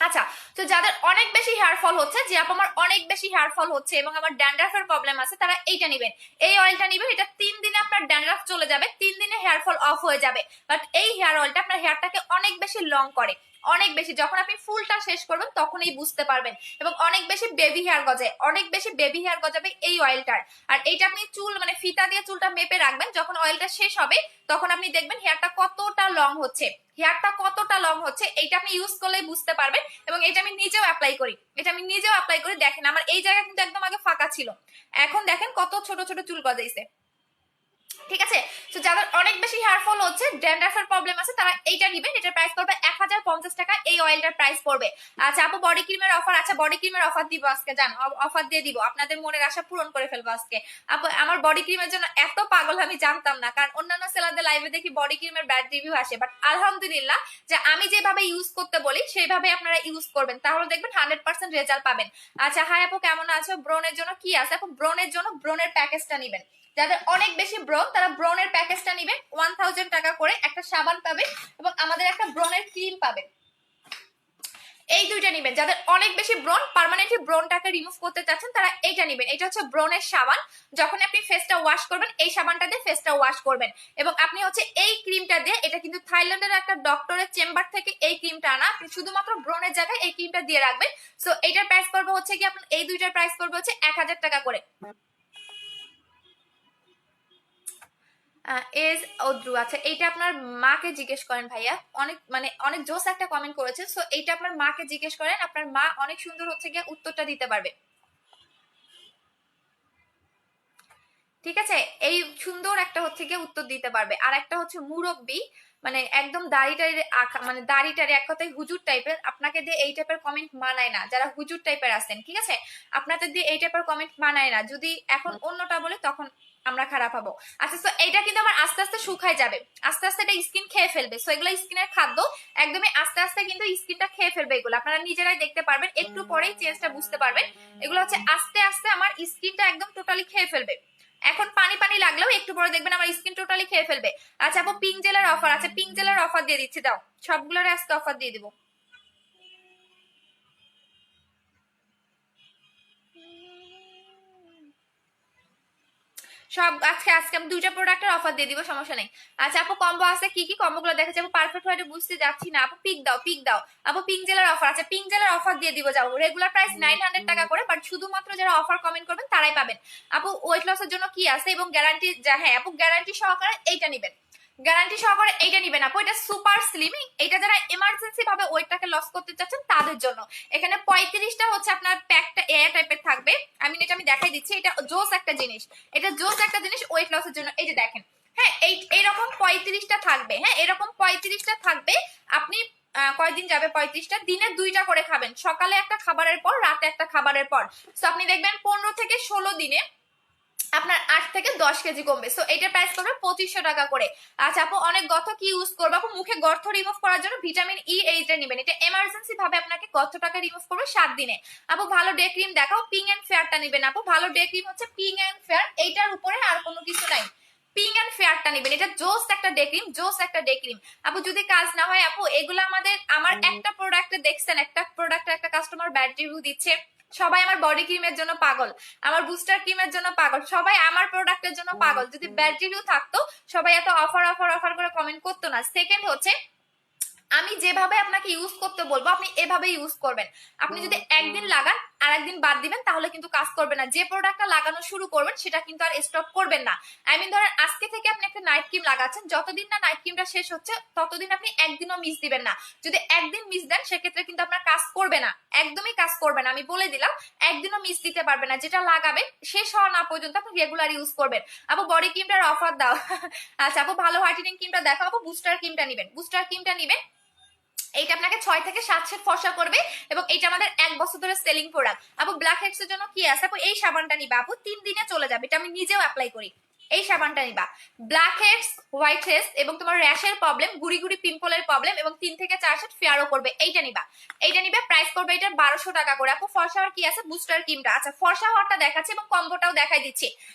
S1: আচ্ছা, তো যাদের অনেক বেশি হেয়ার ফল হচ্ছে, যে আপু আমার অনেক বেশি হেয়ার ফল হচ্ছে এবং আমার ড্যান্ড্রাফের প্রবলেম আছে, তারা এইটা নেবেন, এই অয়েলটা নেবেন। এটা 3 দিনে আপনার ড্যান্ড্রাফ চলে যাবে, 3 দিনে হেয়ার ফল অফ হয়ে যাবে। বাট এই হেয়ার অয়েলটা আপনার হেয়ারটাকে অনেক বেশি লং করে, অনেক বেশি। যখন আপনি ফুলটা শেষ করবেন তখনই বুঝতে পারবেন, এবং অনেক বেশি বেবি হেয়ার গজায়, অনেক বেশি বেবি হেয়ার গজাবে এই অয়েলটার। আর এইটা আপনি চুল মানে ফিতা দিয়ে চুলটা মেপে রাখবেন, যখন অয়েলটা শেষ হবে তখন আপনি দেখবেন হেয়ারটা কতটা লং হচ্ছে, হেয়ারটা কতটা লং হচ্ছে, এইটা আপনি ইউজ করলে বুঝতে পারবেন। এবং এটা আমি নিজেও অ্যাপ্লাই করি, এটা আমি নিজেও অ্যাপ্লাই করি। দেখেন আমার এই জায়গা কিন্তু একদম আগে ফাঁকা ছিল, এখন দেখেন কত ছোট ছোট চুল গজাইছে, ঠিক আছে। তো যাদের অনেক বেশি হেয়ার ফল হচ্ছে, ড্যান্ড্রাফের প্রবলেম আছে, তারা এইটা নেবেন। এটার প্রাইস পড়বে 1050 টাকা, এই অয়েলটার প্রাইস পড়বে। আচ্ছা আপু বডি ক্রিমের অফার, আচ্ছা বডি ক্রিমের অফার দিব আজকে, জান অফার দিয়ে দিব, আপনাদের মনের আশা পূরণ করে ফেলবো আজকে। আপু আমার বডি ক্রিমের জন্য এত পাগল আমি জানতাম না, কারণ অন্যান্য সেলারদের লাইভে দেখি বডি ক্রিমের ব্যাড রিভিউ আসে, বাট আলহামদুলিল্লাহ যে আমি যেভাবে ইউজ করতে বলি সেইভাবে আপনারা ইউজ করবেন, তাহলে দেখবেন 100% রেজাল্ট পাবেন। আচ্ছা হাই আপু কেমন আছো? ব্রনের জন্য কি আছে আপু? ব্রনের জন্য ব্রনের প্যাকেজটা নেবেন, যাদের অনেক বেশি ব্রন তারা ব্রনের প্যাকেজটা নেবেন, 1000 টাকা করে একটা সাবান পাবেন এবং আমাদের একটা ব্রনের ক্রিম পাবেন, এই দুইটা নেবেন। যাদের অনেক বেশি ব্রন, পার্মানেন্টলি ব্রনটাকে রিমুভ করতে চাচ্ছেন, তারা এইটা নেবেন। এটা হচ্ছে ব্রনের সাবান, যখন আপনি ফেসটা ওয়াশ করবেন এই সাবানটা দিয়ে ফেসটা ওয়াশ করবেন, এবং আপনি হচ্ছে এই ক্রিমটা দিয়ে, এটা কিন্তু থাইল্যান্ডের একটা ডক্টরের চেম্বার থেকে এই ক্রিমটা আনা, আপনি শুধুমাত্র ব্রনের জায়গায় এই ক্রিমটা দিয়ে রাখবেন। সো এইটার প্রাইস পড়বে হচ্ছে কি আপনার, এই দুইটার প্রাইস পড়বে হচ্ছে 1000 টাকা করে। এজ অদ্রু, আচ্ছা এইটা আপনার মাকে জিজ্ঞেস করেন ভাইয়া, অনেক মানে অনেক জোস একটা কমেন্ট করেছে। সো এইটা আপনার মাকে জিজ্ঞেস করেন, আপনার মা অনেক সুন্দর হচ্ছে গিয়ে উত্তরটা দিতে পারবে, ঠিক আছে। এই সুন্দর একটা হচ্ছে গিয়ে উত্তর দিতে পারবে। আর একটা হচ্ছে মুরব্বি, মানে একদম দাড়িটারি আঁকা, মানে দাড়িটারি এক কথায় হুজুর টাইপের, আপনাকে দিয়ে এই টাইপের কমেন্ট মানায় না, যারা হুজুর টাইপের আছেন, ঠিক আছে, আপনাদের দিয়ে এই টাইপের কমেন্ট মানায় না, যদি এখন অন্যটা বলে তখন আমরা খারাপ হবো। আচ্ছা তো এইটা কিন্তু আমার আস্তে আস্তে শুকায় যাবে, আস্তে আস্তে এটা স্কিন খেয়ে ফেলবে। সো এগুলো স্কিনের খাদ্য, একদমই আস্তে আস্তে কিন্তু স্কিনটা খেয়ে ফেলবে, এগুলো আপনারা নিজেরাই দেখতে পারবেন, একটু পরেই চেঞ্জটা বুঝতে পারবেন। এগুলো হচ্ছে আস্তে আস্তে আমার স্কিনটা একদম টোটালি খেয়ে ফেলবে, এখন পানি পানি লাগলেও একটু পরে দেখবেন আমার স্কিন টোটালি খেয়ে ফেলবে। আচ্ছা আপু পিঙ্ক জেলের অফার আছে, পিঙ্ক জেলের অফার দিয়ে দিচ্ছি, দাও সবগুলোর আজকে অফার দিয়ে দিব। সব আজকে আজকে আমি দুইটা প্রোডাক্টের অফার দিয়ে দিব, সমস্যা নেই। আচ্ছা আপু কম্বো আছে, কি কি কম্বো গুলো দেখা যাবে পারফেক্ট হয়ে বুঝতে যাচ্ছি না আপু, পিক দাও পিক দাও। আপু পিঙ্ক জেলের অফার আছে, পিঙ্ক জেলের অফার দিয়ে দিব, যাও রেগুলার প্রাইস 900 টাকা করে, বাট শুধুমাত্র যারা অফার কমেন্ট করবেন তারাই পাবেন। আপু ওয়েট লসের জন্য কি আছে এবং গ্যারান্টি, হ্যাঁ আপু গ্যারান্টি সহকারে এইটা নেবেন, গ্যারান্টি সহকারে এইটা নিবেন আপু, এটা সুপার স্লিমিং, এটা যারা এমার্জেন্সি ভাবে ওয়েটটাকে লস করতে চাচ্ছেন তাদের জন্য। এখানে 35টা হচ্ছে আপনার প্যাকটা এয়ার টাইপের থাকবে, এটা আমি দেখাই দিচ্ছি, এটা জোস একটা জিনিস, এটা জোস একটা জিনিস ওয়েট লসের জন্য। এই যে দেখেন, হ্যাঁ এইরকম 35টা থাকবে, হ্যাঁ এরকম 35টা থাকবে। আপনি কয়দিন যাবে 35টা, দিনে 2টা করে খাবেন, সকালে একটা খাবারের পর, রাতে একটা খাবারের পর। তো আপনি দেখবেন 15 থেকে 16 দিনে আপনার 8 থেকে 10 কেজি কমবে। সো এটার প্রাইস পড়বে 2500 টাকা করে। আচ্ছা আপু অনেক গর্ত কি ইউজ করবো আপু? মুখে গর্ত রিমুভ করার জন্য ভিটামিন ই এইটা নেবেন, এটা এমার্জেন্সি ভাবে আপনাকে গর্তটাকে রিমুভ করবে 7 দিনে। আপু ভালো ডে ক্রিম দেখাও, পিং এন্ড ফেয়ারটা নেবেন আপু, ভালো ডে ক্রিম হচ্ছে পিং এন্ড ফেয়ার, এইটার উপরে আর কোনো কিছু নাই, পিং এন্ড ফেয়ারটা নেবেন, এটা জোস একটা ডে ক্রিম, জোস একটা ডে ক্রিম। আপু যদি কাজ না হয় আপু, এগুলো আমার একটা প্রোডাক্টে দেখছেন, একটা প্রোডাক্টে একটা কাস্টমার ব্যাড রিভিউ দিচ্ছে, সবাই আমার বডি ক্রিমের জন্য পাগল, আমার বুস্টার ক্রিমের জন্য পাগল, সবাই আমার প্রোডাক্টের জন্য পাগল। যদি ব্যাড রিভিউ থাকতো সবাই এত অফার অফার অফার করে কমেন্ট করতো না। সেকেন্ড হচ্ছে আমি যেভাবে আপনাকে ইউজ করতে বলবো আপনি এভাবে ইউজ করবেন। আপনি যদি একদিন লাগান আর একদিন বাদ দিবেন তাহলে কিন্তু কাজ করবে না। যে প্রোডাক্টটা লাগানো শুরু করবেন সেটা কিন্তু আর স্টপ করবেন না। আই মিন ধরেন আজকে থেকে আপনি একটা নাইট ক্রিম লাগাচ্ছেন, যতদিন না নাইট ক্রিমটা শেষ হচ্ছে ততদিন আপনি একদিনও মিস দিবেন না। যদি একদিন মিস দেন সেক্ষেত্রে কিন্তু আপনার কাজ করবে না, একদমই কাজ করবে না, আমি বলে দিলাম। একদিনও মিস দিতে পারবে না, যেটা লাগাবেন শেষ হওয়া না পর্যন্ত আপনি রেগুলার ইউজ করবেন। আপু বডি ক্রিমটার অফার দাও। আচ্ছা আপু ভালো হোয়াইটেনিং ক্রিমটা দেখো আপু, বুস্টার ক্রিমটা নেবেন, বুস্টার ক্রিমটা নেবেন, এইটা আপনাকে 6 থেকে 7 শেড ফর্সা করবে এবং এটা আমাদের 1 বছর ধরে সেলিং প্রোডাক্ট। আপু ব্ল্যাক হেডস এর জন্য কি আছে আপু? এই সাবানটা নিবা আপু, 3 দিনে চলে যাবে, এটা আমি নিজেও অ্যাপ্লাই করি, এই সাবানটা নিবা। ব্ল্যাক হেডস, হোয়াইট হেডস এবং তোমার র্যাশের প্রবলেম, গুড়ি গুড়ি পিম্পলের প্রবলেম এবং 3 থেকে 4 সেট ফেয়ারও করবে, এইটা নিবা। এইটা নিবে, প্রাইস করবে এটার 1200 টাকা করে। আপু ফর্সা হওয়ার কি আছে? বুস্টার ক্রিমটা। আচ্ছা ফর্সা হওয়ারটা দেখাচ্ছি এবং কম্বোটাও দেখাই দিচ্ছি।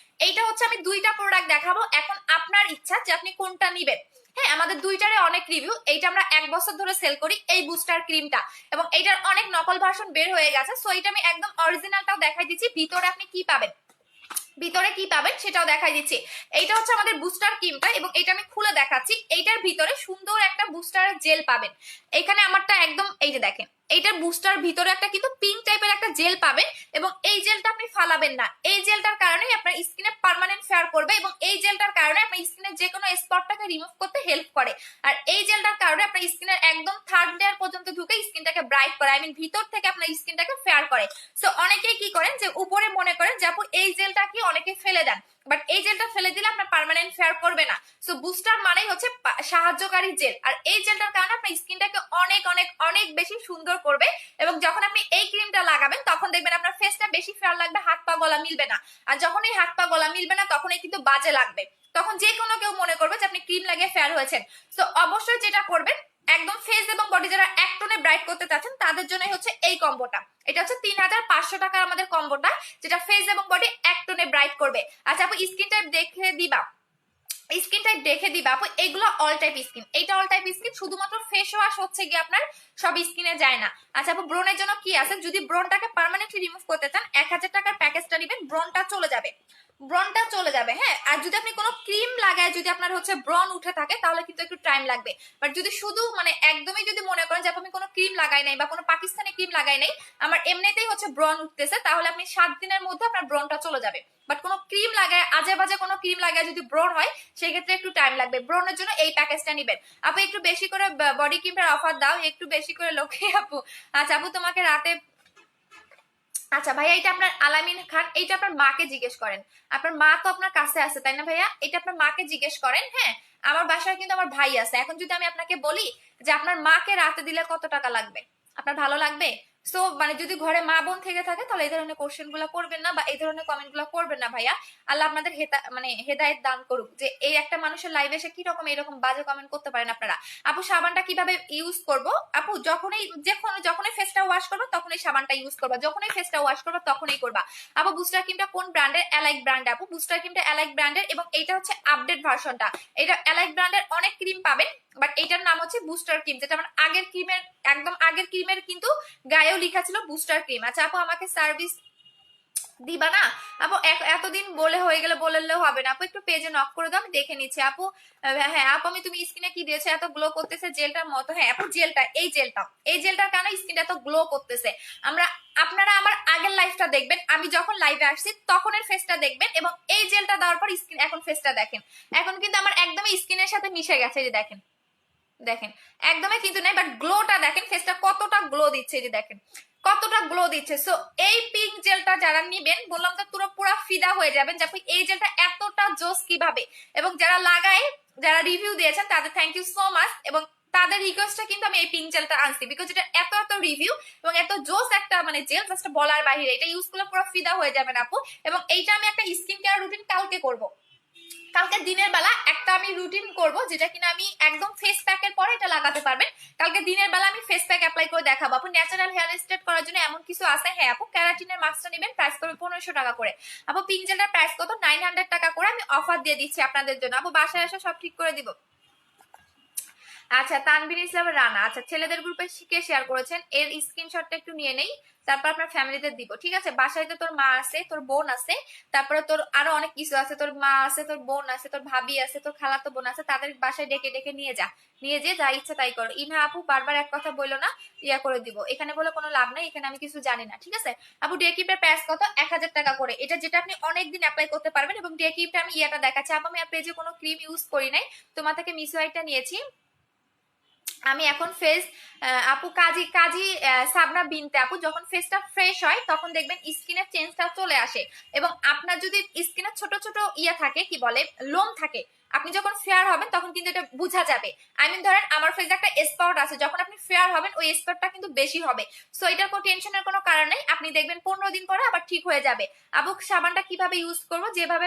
S1: এইটা হচ্ছে আমি দুইটা প্রোডাক্ট দেখাবো, এখন আপনার ইচ্ছা যে আপনি কোনটা নিবেন। হ্যাঁ, আমাদের দুইটারে অনেক রিভিউ। এইটা আমরা 1 বছর ধরে সেল করি এই বুস্টার ক্রিমটা, এবং এইটার অনেক নকল ভার্সন বের হয়ে গেছে। সো এটা আমি একদম অরিজিনালটাও দেখাই দিচ্ছি, ভিতরে আপনি কি পাবেন, ভিতরে কি পাবেন সেটাও দেখাই দিচ্ছি। এইটা হচ্ছে আমাদের বুস্টার ক্রিমটা এবং এটা আমি খুলে দেখাচ্ছি। এইটার ভিতরে সুন্দর একটা বুস্টারের জেল পাবেন। এখানে আমারটা একদম, এই যে দেখেন, এইটার বুস্টার ভিতরে একটা কিন্তু পিঙ্ক টাইপের একটা জেল পাবেন এবং এই জেলটা আপনি ফালাবেন না। এই জেলটার কারণে আপনার স্কিনে পার্মানেন্ট ফেয়ার করবে এবং এই জেলটার কারণে আপনার স্কিনের যে কোনো স্পটটাকে রিমুভ করতে হেল্প করে। আর এই জেলটার কারণে আপনার স্কিনের একদম 3rd লেয়ার পর্যন্ত ঢুকে স্কিনটাকে ব্রাইট করে, আই মিন ভিতর থেকে আপনার স্কিনটাকে ফেয়ার করে। সো অনেকেই কি করেন যে উপরে মনে করেন যে আপু এই জেলটা কি, অনেকে ফেলে দেন, বাট এই জেলটা ফেলে দিলে আপনার পার্মানেন্ট ফেয়ার করবে না। সো বুস্টার মানেই হচ্ছে সাহায্যকারী জেল, আর এই জেলটার কারণে আপনার স্কিনটাকে অনেক অনেক অনেক বেশি সুন্দর করবে। এবং যখন আপনি এই ক্রিমটা লাগাবেন তখন দেখবেন আপনার ফেসটা বেশি ফেয়ার লাগবে, হাত পা গলা মিলবে না। আর যখন এই হাত পা গলা মিলবে না তখনই কিন্তু বাজে লাগবে, তখন যে কোনো কেউ মনে করবে যে আপনি ক্রিম লাগিয়ে ফেয়ার হয়েছেন। সো অবশ্যই যেটা করবেন, একদম ফেস এবং বডি যারা এক টোনে ব্রাইট করতে চাচ্ছেন তাদের জন্য হচ্ছে এই কম্বোটা। এটা হচ্ছে 3500 টাকার আমাদের কম্বোটা, যেটা ফেস এবং বডি এক টোনে ব্রাইট করবে। আচ্ছা আপু স্কিন টাইপ দেখে দিবা, স্কিন টাইপ দেখে দিবা আপু। এগুলো অল টাইপ স্কিন, এইটা অল টাইপ স্কিন, শুধুমাত্র ফেস ওয়াশ হচ্ছে গিয়ে আপনার সব স্কিনে যায় না। আচ্ছা আপু ব্রনের জন্য কি আছে, যদি ব্রনটাকে পার্মানেন্টলি রিমুভ করতে চান 1000 টাকার প্যাকেজটা নেবেন, ব্রনটা চলে যাবে, ব্রনটা চলে যাবে। হ্যাঁ, আর যদি আপনি কোনো ক্রিম লাগায় যদি আপনার হচ্ছে ব্রন উঠে থাকে তাহলে কিন্তু একটু টাইম লাগবে। বাট যদি শুধু মানে একদমই যদি মনে করেন যে আমি কোনো ক্রিম লাগাই নাই বা কোনো পাকিস্তানি ক্রিম লাগাই নাই, আমার এমনিতেই হচ্ছে ব্রন উঠতেছে, তাহলে আপনি 7 দিনের মধ্যে আপনার ব্রনটা চলে যাবে। বাট কোনো ক্রিম লাগায়, আজে বাজে কোনো ক্রিম লাগায় যদি ব্রন হয় সেই ক্ষেত্রে একটু টাইম লাগবে। ব্রনের জন্য এই প্যাকেজটা নিবেন। আপু একটু বেশি করে বডি ক্রিমের অফার দাও, একটু বেশি করে লোকে আপু। আচ্ছা আপু তোমাকে রাতে, আচ্ছা ভাইয়া এটা আপনার আলামিন খান, এইটা আপনার মাকে জিজ্ঞেস করেন, আপনার মা তো আপনার কাছে আছে তাই না ভাইয়া, এটা আপনার মাকে জিজ্ঞেস করেন। হ্যাঁ, আমার বাসায় কিন্তু আমার ভাই আছে। এখন যদি আমি আপনাকে বলি যে আপনার মাকে রাতে দিলে কত টাকা লাগবে, আপনার ভালো লাগবে? সো মানে যদি ঘরে মা বোন থেকে থাকে তাহলে এই ধরনের কোশ্চেন গুলো করবেন না বা এই ধরনের কমেন্ট গুলো করবেন না ভাইয়া। আল্লাহ আপনাদের মানে হেদায়েত দান করুক যে এই একটা মানুষের লাইভে এসে কি রকম এরকম বাজে কমেন্ট করতে পারেন আপনারা। আপু সাবানটা কিভাবে ইউজ করব, আপু যখনই ফেসটা ওয়াশ করবো তখনই সাবানটা ইউজ করবা, যখনই ফেসটা ওয়াশ করবা তখনই করবা। আপু বুস্টার ক্রিমটা কোন ব্র্যান্ডের? অ্যালাইক ব্র্যান্ডের। আপু বুস্টার ক্রিমটা অ্যালাইক ব্র্যান্ডের এবং এটা হচ্ছে আপডেট ভার্সনটা। এটা অ্যালাইক ব্র্যান্ডের অনেক ক্রিম পাবেন, বাট এটার নাম হচ্ছে বুস্টার ক্রিম, যেটা আমার আগের ক্রিমের একদম আগের ক্রিমের কিন্তু গায়েও লেখা ছিল বুস্টার ক্রিম। আচ্ছা আপু আমাকে সার্ভিস দিবা না? আপু এতদিন বলে হয়ে গেলে বললেও হবে না আপু, একটু পেজে নক করে দাও, আমি দেখে নিচ্ছি আপু। হ্যাঁ আপু আমি, তুমি স্কিনে কি দিয়েছো এত গ্লো করতেছে জেলটার মতো? হ্যাঁ আপু জেলটা, এই জেলটার কারণে স্কিনটা এত গ্লো করতেছে। আপনারা আমার আগের লাইফটা দেখবেন, আমি যখন লাইভে আসছি তখনের ফেসটা দেখবেন এবং এই জেলটা দেওয়ার পর স্কিন এখন ফেসটা দেখেন, এখন কিন্তু আমার একদমই স্কিনের সাথে মিশে গেছে। যে দেখেন, দেখেন একদমই কিন্তু নেই, বাট গ্লোটা দেখেন, ফেসটা কতটা গ্লো দিচ্ছে, যে দেখেন কতটা গ্লো দিচ্ছে। সো এই পিঙ্ক জেলটা যারা নিবেন বললাম তো পুরো ফিদা হয়ে যাবেন যে আপনি এই জেলটা এতটা জোস কিভাবে, এবং যারা লাগায়, যারা রিভিউ দিয়েছেন তাদের থ্যাংক ইউ সো মাচ, এবং তাদের রিকোয়েস্টটা কিন্তু আমি এই পিঙ্ক জেলটা আনছি বিকজ এটা এত রিভিউ এবং এত জোস একটা মানে জেল, জাস্ট বলার বাইরে। এটা ইউজ করলে পুরো ফিদা হয়ে যাবেন আপু। এবং এইটা আমি একটা স্কিন কেয়ার রুটিন কালকে করব, কালকে দিনের বেলা একটা আমি রুটিন করব যেটা কিনা আমি একদম ফেস প্যাকের পরে এটা লাগাতে পারবেন। কালকে দিনের বেলা আমি ফেস প্যাক অ্যাপ্লাই করে দেখাবো আপু। ন্যাচারাল হেয়ার স্ট্রেট করার জন্য এমন কিছু আছে। হ্যাঁ আপু ক্যারাটিনের মাস্কটা নেবেন, প্রাইস করবে 1500 টাকা করে। আপু পিঙ্ক জেলটার প্রাইস কত? 900 টাকা করে আমি অফার দিয়ে দিচ্ছি আপনাদের জন্য আপু, বাসায় এসে সব ঠিক করে দিব। আচ্ছা তানভীর ইসলাম রানা, আচ্ছা ছেলেদের গ্রুপে কে শেয়ার করেছেন এর স্ক্রিনশটটা একটু নিয়ে নেই, তারপর আপনার ফ্যামিলিতে দিব, ঠিক আছে? বাসায় তো তোর মা আছে, তোর বোন আছে, তারপরে তোর আরো অনেক কিছু আছে, তোর মা আছে, তোর বোন আছে, তোর ভাবি আছে, তোর খালাতো বোন আছে, তাদের বাসায় ডেকে ডেকে নিয়ে যা, নিয়ে যে যা ইচ্ছা তাই করো। ইনহা আপু বারবার এক কথা বললো না, ইয়া করে দিব, এখানে বলে কোনো লাভ নাই, এখানে আমি কিছু জানি না, ঠিক আছে? আপু ডে কিপের প্রাইস কত? 1000 টাকা করে, এটা যেটা আপনি অনেকদিন অ্যাপ্লাই করতে পারবেন। এবং ডে কিপটা আমি ইয়াটা দেখাচ্ছি আপু, আমি পেজে কোনো ক্রিম ইউজ করি নাই, তোমার থেকে মিসওয়াইটটা নিয়েছি আমি এখন ফেস। আপু কাজী কাজী সাবনা বিনতে আপু, যখন ফেসটা ফ্রেশ হয় তখন দেখবেন স্কিনের চেঞ্জটা চলে আসে, এবং আপনার যদি স্কিনের ছোট ছোট ইয়া থাকে, কি বলে লোম থাকে, আপনি যখন ফেয়ার হবেন তখন কিন্তু এটা বোঝা যাবে। ধরেন আমার ফেসে একটা স্পট আছে, যখন আপনি ফেয়ার হবেন ওই স্পটটা কিন্তু বেশি হবে। সো এটার কোনো টেনশনের কোনো কারণ নেই, আপনি দেখবেন 15 দিন পরে আবার ঠিক হয়ে যাবে। আপু সাবানটা কিভাবে ইউজ করবো, যেভাবে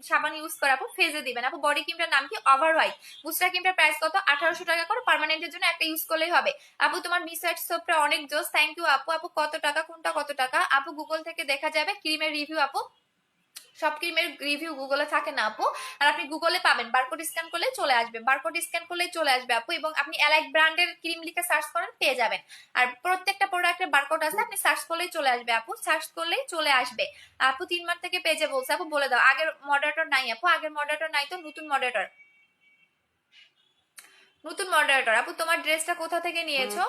S1: সাবান ইউজ করে আপু ফেজে দিবেন। আপু বডি ক্রিমটার নাম কি? Over white. বুস্টার ক্রিমটার প্রাইস কত? 1800 টাকা করে, পার্মানেন্টের জন্য একটা ইউজ করলেই হবে। আপু তোমার মিস হোয়াইট সোপটা অনেক জোস, থ্যাংক ইউ আপু। আপু কত টাকা, কোনটা কত টাকা? আপু গুগল থেকে দেখা যাবে ক্রিমের রিভিউ। আপু সব ক্রিমের রিভিউ গুগলে থাকে না আপু, আর আপনি গুগলে পাবেন, বারকোড স্ক্যান করলে চলে আসবে, বারকোড স্ক্যান করলে চলে আসবে আপু। এবং আপনি এলাইক ব্র্যান্ডের ক্রিম লিখে সার্চ করেন, পেয়ে যাবেন। আর প্রত্যেকটা প্রোডাক্টের বারকোড আছে, আপনি সার্চ করলেই চলে আসবে আপু, সার্চ করলেই চলে আসবে আপু। 3 মাস থেকে পেজে বলছে আপু, বলে দাও। আগের মডারেটর নাই আপু, আগের মডারেটর নাই তো, নতুন মডারেটর। নতুন মডারেটর। আপু তোমার ড্রেসটা কোথা থেকে নিয়েছো?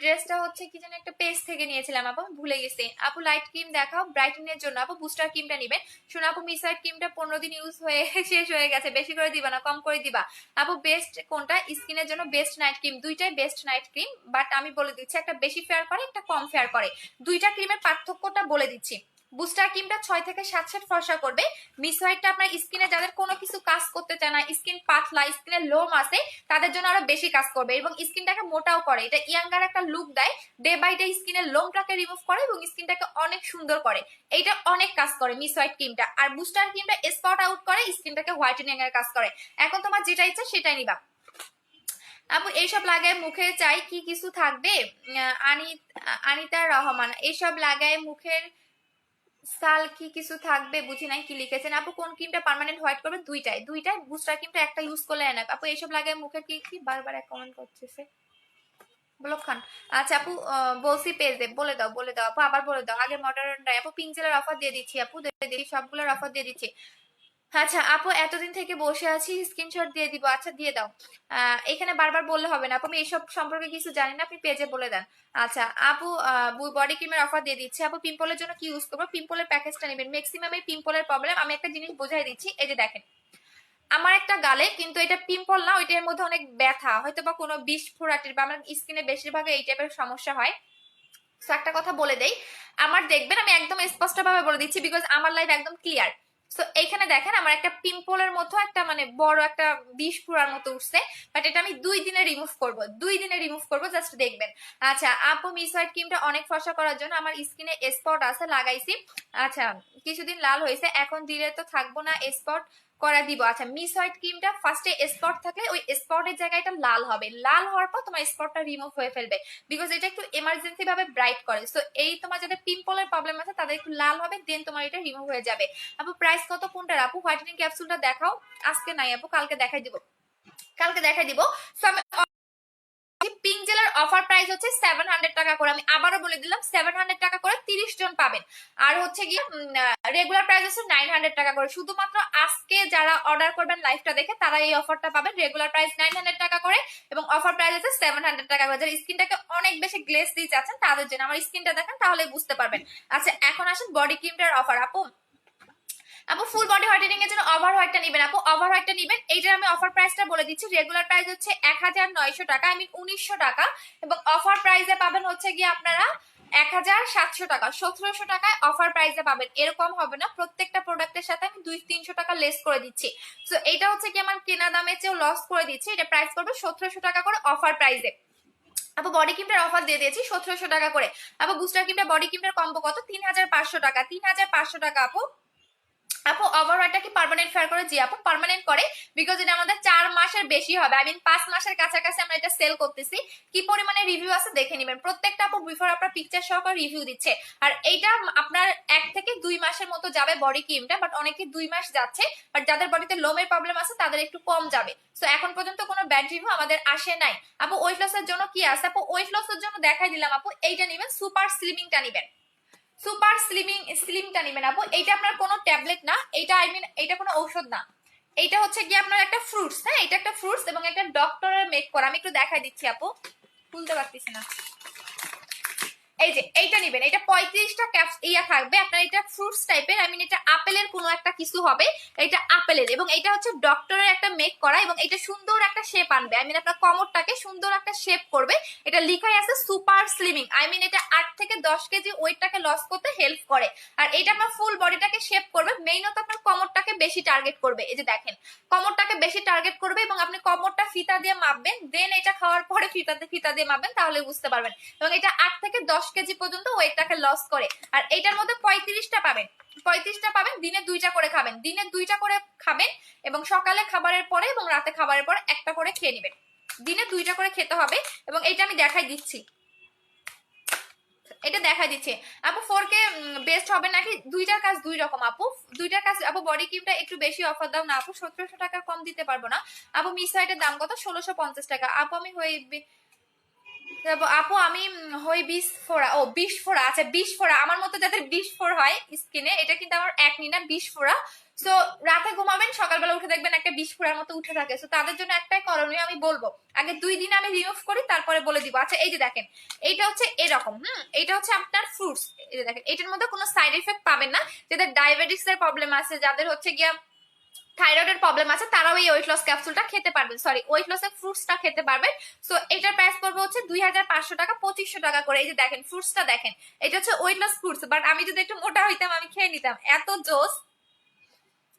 S1: ড্রেসটা হচ্ছে কি যেন একটা পেজ থেকে নিয়েছিলাম আপু, ভুলে গেছি আপু। লাইট ক্রিম দেখাও ব্রাইটেনের জন্য আপু, বুস্টার ক্রিমটা নিবেন। শোনো আপু, মিস হোয়াইট ক্রিমটা 15 দিন ইউজ হয়ে শেষ হয়ে গেছে, বেশি করে দিবা না, কম করে দিবা আপু। বেস্ট কোনটা স্কিনের জন্য? Best night cream. দুইটাই বেস্ট নাইট ক্রিম, বাট আমি বলে দিচ্ছি, একটা বেশি ফেয়ার করে, একটা কম ফেয়ার করে। দুইটা ক্রিমের পার্থক্যটা বলে দিচ্ছি। বুস্টার ক্রিমটা 6 থেকে 7 সেট ফর্সা করবে। মিস হোয়াইটটা আপনার স্কিনে যাদের কোনো কিছু কাজ করতে চায় না, স্কিন পাতলা, স্কিনে লোম আছে, তাদের জন্য আরো বেশি কাজ করবে এবং স্কিনটাকে মোটাও করে। এটা ইয়াঙ্গার একটা লুক দেয়, ডে বাই ডে স্কিনের লোমটাকে রিমুভ করে এবং স্কিনটাকে অনেক সুন্দর করে। এইটা অনেক কাজ করে মিস হোয়াইট ক্রিমটা। আর বুস্টার ক্রিমটা স্পট আউট করে, স্কিনটাকে হোয়াইটেনিং এর কাজ করে। এখন তোমার যেটা ইচ্ছা সেটাই নিবা আপু। এইসব লাগায় মুখে চাই কি কিছু থাকবে? আনিতা রহমান, এইসব লাগায় মুখের সাল কি কিছু থাকবে? বুঝি নাই কি লিখেছেন আপু। কোন ক্রিমটা পার্মানেন্ট হোয়াইট করবে? দুইটাই। বুস্টার ক্রিমটা একটা ইউজ করলে এনাফ আপু। এইসব লাগায় মুখে কি কি? বারবার এক কমেন্ট করতেছে ব্লক খান। আচ্ছা আপু, বলছি পেজে বলে দাও, বলে দাও আপু, আবার বলে দাও। আগে মডার্নটাই আপু, পিঙ্ক অফার দিয়ে দিচ্ছি আপু, দিয়ে সবগুলোর অফার দিয়ে দিচ্ছি। আচ্ছা আপু, এতদিন থেকে বসে আছি, স্ক্রিনশট দিয়ে দিব। আচ্ছা দিয়ে দাও। এখানে বারবার বললে হবে না আপু, আমি এসব সম্পর্কে কিছু জানি না, আপনি পেজে বলে দেন। আচ্ছা আপু, বডি ক্রিমের অফার দিয়ে দিচ্ছে আপু। পিম্পলের জন্য কি ইউজ করবো? পিম্পলের প্যাকেজটা নেবেন। ম্যাক্সিমাম এই পিম্পলের প্রবলেম, আমি একটা জিনিস বোঝাই দিচ্ছি। এই যে দেখেন আমার একটা গালে, কিন্তু এটা পিম্পল না, ওইটার মধ্যে অনেক ব্যথা, হয়তো বা কোনো বিষ ফোড়াটির, বা আমার স্কিনে বেশিরভাগ এই টাইপের সমস্যা হয়। তো একটা কথা বলে দেই, আমার দেখবেন আমি একদম স্পষ্ট ভাবে বলে দিচ্ছি, বিকজ আমার লাইফ একদম ক্লিয়ার। সো এইখানে দেখেন আমার একটা পিম্পলের মতো একটা মানে বড় একটা বিষ ফুরার মতো উঠছে, বাট এটা আমি 2 দিনে রিমুভ করব, 2 দিনে রিমুভ করব, জাস্ট দেখবেন। আচ্ছা আপু, মিস হোয়াইট ক্রিমটা অনেক ফর্সা করার জন্য আমার স্কিনে স্পট আছে, লাগাইছি। আচ্ছা কিছুদিন লাল হয়েছে, এখন দিলে তো থাকবো না, স্পট করা দিব। আচ্ছা মিস হোয়াইট ক্রিমটা ফার্স্টে স্পট থাকলে ওই স্পটের জায়গায় এটা লাল হবে, লাল হওয়ার পর তোমার স্পটটা রিমুভ হয়ে ফেলবে, বিকজ এটা একটু এমার্জেন্সি ভাবে ব্রাইট করে। সো এই তোমার যাদের পিম্পলের প্রবলেম আছে তাদের একটু লাল হবে, দেন তোমার এটা রিমুভ হয়ে যাবে আপু। প্রাইস কত কোনটার আপু? হোয়াইটেনিং ক্যাপসুলটা দেখাও। আজকে নাই আপু, কালকে দেখাই দিব, কালকে দেখাই দিব। সো আমি পিঙ্ক জেলের অফার প্রাইস হচ্ছে 700 টাকা করে, আমি আবারও বলে দিলাম 700 টাকা করে 30 জন পাবেন। আর হচ্ছে গিয়ে রেগুলার প্রাইস হচ্ছে 900 টাকা করে। শুধুমাত্র আজকে যারা অর্ডার করবেন লাইভটা দেখে তারা এই অফারটা পাবেন। রেগুলার প্রাইস 900 টাকা করে এবং অফার প্রাইস হচ্ছে 700 টাকা করে। যারা স্কিনটাকে অনেক বেশি গ্লেজ দিতে চাচ্ছেন তাদের জন্য, আমার স্কিনটা দেখেন তাহলে বুঝতে পারবেন। আচ্ছা এখন আসেন বডি ক্রিমটার অফার আপু। আপু ফুল বডি হোয়াইটেনিং এর জন্য ওভার হোয়াইটটা নেবেন আপু, ওভার হোয়াইটটা নেবেন। এইটার আমি অফার প্রাইসটা বলে দিচ্ছি, রেগুলার প্রাইস হচ্ছে 1900 টাকা, 1900 টাকা, এবং অফার প্রাইসে পাবেন হচ্ছে গিয়ে আপনারা 1700 টাকা, 1700 টাকায় অফার প্রাইসে পাবেন। এরকম হবে না, প্রত্যেকটা প্রোডাক্টের সাথে আমি 200-300 টাকা লেস করে দিচ্ছি। সো এইটা হচ্ছে কি আমার কেনা দামের চেয়েও লস করে দিচ্ছি। এটা প্রাইস করবে 1700 টাকা করে অফার প্রাইসে। আপু বডি ক্রিমটার অফার দিয়ে দিয়েছি 1700 টাকা করে। আপু বুস্টার ক্রিমটা বডি ক্রিমটার কম্বো কত? 3500 টাকা, 3500 টাকা আপু। আপু ওভারঅলটা কি পার্মানেন্ট ফেয়ার করে? জি আপু পার্মানেন্ট করে, বিকজ এটা আমাদের 4 মাসের বেশি হবে, 5 মাসের কাছাকাছি আমরা এটা সেল করতেছি। কি পরিমাণে রিভিউ আছে দেখে নেবেন, প্রত্যেকটা আপু বিফোর আপনার পিকচার সহকারে রিভিউ দিচ্ছে। আর এইটা আপনার 1 থেকে 2 মাসের মতো যাবে বডি ক্রিমটা, বাট অনেকে 2 মাস যাচ্ছে, বাট যাদের বডিতে লোমের প্রবলেম আছে তাদের একটু কম যাবে। সো এখন পর্যন্ত কোনো ব্যাড রিভিউ আমাদের আসে নাই। আপু ওয়েট লসের জন্য কি আছে? আপু ওয়েট লসের জন্য দেখাই দিলাম আপু, এইটা নেবেন, সুপার স্লিমিংটা নেবেন, সুপার স্লিমটা নেবেন আপু। এইটা আপনার কোনো ট্যাবলেট না, এইটা এইটা কোনো ঔষধ না, এইটা হচ্ছে গিয়ে আপনার একটা ফ্রুটস। হ্যাঁ এটা একটা ফ্রুটস এবং একটা ডক্টরের মেক করা। আমি একটু দেখাই দিচ্ছি আপু, খুলতে পারতেছি না। এই যে এইটা নিবেন, এটা 35টা ক্যাপস ইয়া থাকবে আপনার, এটা ফ্রুটস টাইপের, আই মিন এটা আপেলের কোনো একটা কিছু হবে, এটা আপেলের, এবং এটা হচ্ছে ডক্টরের একটা মেক করা, এবং এটা সুন্দর একটা শেপ আনবে, আই মিন আপনার কোমরটাকে সুন্দর একটা শেপ করবে। এটা লেখাই আছে সুপার স্লিমিং, আই মিন এটা 8 থেকে 10 কেজি ওয়েটটাকে লস করতে হেল্প করে। আর এটা আপনার ফুল বডিটাকে শেপ করবে, মেইনত আপনার কোমরটাকে বেশি টার্গেট করবে। এই যে দেখেন কোমরটাকে বেশি টার্গেট করবে, এবং আপনি কোমরটা ফিতা দিয়ে মাপবেন, দেন এটা খাওয়ার পরে ফিতা দিয়ে মাপবেন, তাহলে বুঝতে পারবেন। এবং এটা 8 থেকে 10 কেজি পর্যন্ত ওয়েটটাকে লস করে। আর এটার মধ্যে 35টা পাবেন, 35টা পাবেন, দিনে 2টা করে খাবেন, দিনে 2টা করে খাবেন, এবং সকালে খাবারের পরে এবং রাতে খাবারের পরে একটা করে খেয়ে নেবেন, দিনে 2টা করে খেতে হবে। এবং এটা আমি দেখাই দিচ্ছি, এটা দেখা দিচ্ছে আপু 4K বেস্ট হবে নাকি? দুইটার কাজ দুই রকম আপু, দুইটার কাজ আপু। বডি ক্রিমটা একটু বেশি অফার দাও না আপু, 1700 টাকা কম দিতে পারবো না আপু। মিস সাইটের দাম কত? 1650 টাকা আপু। আমি হই আপু আমি হই 20 ফোড়া, ও 20 ফোড়া, আচ্ছা 20 ফোড়া, আমার মতো যাদের 20 ফোর হয় স্কিনে, এটা কিন্তু আমার একনি না 20 ফোড়া। সো রাতে ঘুমাবেন, সকালবেলা উঠে দেখবেন একটা 20 ফোড়ার মতো উঠে থাকে। সো তাদের জন্য একটাই করণীয় আমি বলবো, আগে 2 দিন আমি রিমুভ করি, তারপরে বলে দিব। আচ্ছা এই যে দেখেন, এইটা হচ্ছে এরকম, এইটা হচ্ছে আপনার ফ্রুটস। এই যে দেখেন, এটার মধ্যে কোনো সাইড এফেক্ট পাবেন না। যাদের ডায়াবেটিস এর প্রবলেম আছে, যাদের হচ্ছে গিয়া থাইরয়েডের প্রবলেম আছে, তারাও এই ওয়েট লস ক্যাপসুলটা খেতে পারবেন, সরি ওয়েট লস এর ফ্রুটসটা খেতে পারবেন। সো এটার প্রাইস পড়বে হচ্ছে 2500 টাকা, 2500 টাকা করে। এই যে দেখেন ফ্রুটসটা দেখেন, এটা হচ্ছে ওয়েট লস ফ্রুটস, বাট আমি যদি একটু মোটা হইতাম আমি খেয়ে নিতাম, এত জোস।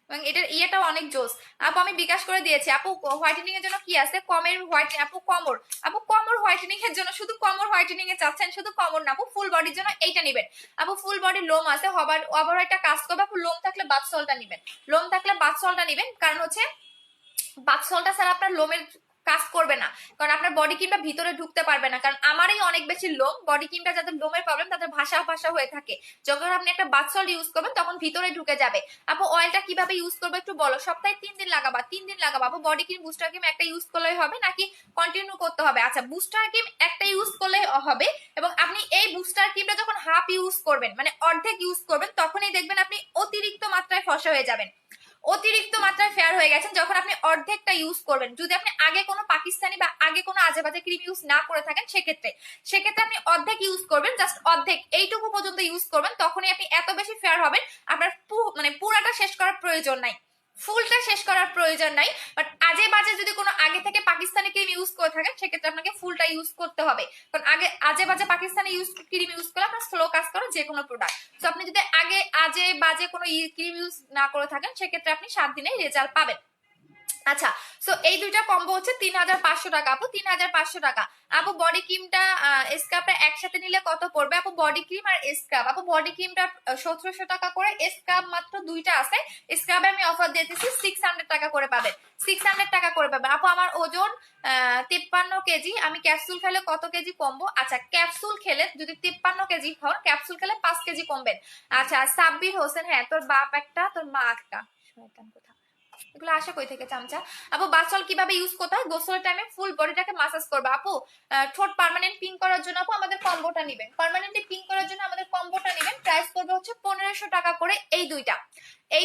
S1: এবং এটার ইয়েটাও অনেক জোস আপু। আমি বিকাশ করে দিয়েছি আপু। হোয়াইটেনিং এর জন্য কি আছে? কমের হোয়াইট আপু, কোমর আপু, কোমর হোয়াইটেনিং এর জন্য শুধু কোমর হোয়াইটেনিং এ চাচ্ছেন, শুধু কোমর না আপু, ফুল বডির জন্য এইটা নেবেন আপু। ফুল বডি লোম আছে, আবার একটা কাজ করবে আপু, লোম থাকলে বাথ সল্টটা নেবেন, লোম থাকলে বাথ সল্টটা নেবেন, কারণ হচ্ছে বাথ সল্টটা ছাড়া আপনার লোমের কাজ করবে না, কারণ আপনার বডি ক্রিমটা ভিতরে ঢুকতে পারবে না। কারণ আমারই অনেক বেশি লোম, বডি ক্রিমটা যাদের লোমের প্রবলেম তাদের ভাষা ভাষা হয়ে থাকে, যখন আপনি একটা বাথ সল্ট ইউজ করবেন তখন ভিতরে ঢুকে যাবে। আপু অয়েলটা কিভাবে ইউজ করবে একটু বলো। সপ্তাহে 3 দিন লাগাবা, 3 দিন লাগাবা আপু। বডি ক্রিম বুস্টার ক্রিম একটা ইউজ করলেই হবে নাকি কন্টিনিউ করতে হবে? আচ্ছা বুস্টার ক্রিম একটা ইউজ করলেই হবে, এবং আপনি এই বুস্টার ক্রিমটা যখন হাফ ইউজ করবেন, মানে অর্ধেক ইউজ করবেন, তখনই দেখবেন আপনি অতিরিক্ত মাত্রায় ফর্সা হয়ে যাবেন, অতিরিক্ত মাত্রায় ফেয়ার হয়ে গেছেন যখন আপনি অর্ধেকটা ইউজ করবেন। যদি আপনি আগে কোনো পাকিস্তানি বা আগে কোনো আজেবাজে ক্রিম ইউজ না করে থাকেন, সেক্ষেত্রে আপনি অর্ধেক ইউজ করবেন, জাস্ট অর্ধেক, এইটুকু পর্যন্ত ইউজ করবেন, তখনই আপনি এত বেশি ফেয়ার হবেন। আপনার মানে পুরাটা শেষ করার প্রয়োজন নাই, ফুলটা শেষ করার প্রয়োজন নাই। বাট আজে বাজে যদি কোনো আগে থেকে পাকিস্তানি ক্রিম ইউজ করে থাকেন, সেক্ষেত্রে আপনাকে ফুলটা ইউজ করতে হবে, কারণ আগে আজে বাজে পাকিস্তানি ক্রিম ইউজ করলে আপনার স্লো কাজ করে যে কোনো প্রোডাক্ট। তো আপনি যদি আগে আজে বাজে কোনো ক্রিম ইউজ না করে থাকেন, সেক্ষেত্রে আপনি 7 দিনে রেজাল্ট পাবেন। আচ্ছা, সো এই দুইটা কম্বো হচ্ছে 3500 টাকা আপু, 3500 টাকা আপু। বডি ক্রিমটা স্ক্রাবটা একসাথে নিলে কত পড়বে আপু? বডি ক্রিম আর স্ক্রাব আপু, বডি ক্রিমটা 1700 টাকা করে, স্ক্রাব মাত্র দুইটা আছে, স্ক্রাবে আমি অফার দিতেছি 600 টাকা করে পাবেন, 600 টাকা করে পাবেন আপু। আমার ওজন 53 কেজি, আমি ক্যাপসুল খেলে কত কেজি কমবো? আচ্ছা ক্যাপসুল খেলে যদি 53 কেজি হন, ক্যাপসুল খেলে 5 কেজি কমবেন। আচ্ছা সাব্বির হোসেন, হ্যাঁ তোর বাপ একটা তোর মা একটা, শয়তান কোথা, এগুলো আসে কই থেকে চামচা? আপু বাসল কিভাবে ইউজ করতে হয়? গোসলের টাইমে ফুল বডিটাকে মাসাজ করবে আপু। ঠোঁট পার্মানেন্ট পিঙ্ক করার জন্য আপু আমাদের কম্বোটা নেবেন, পার্মানেন্টলি পিঙ্ক করার জন্য আমাদের কম্বোটা নেবেন, প্রাইস পড়বে হচ্ছে 1500 টাকা করে। এই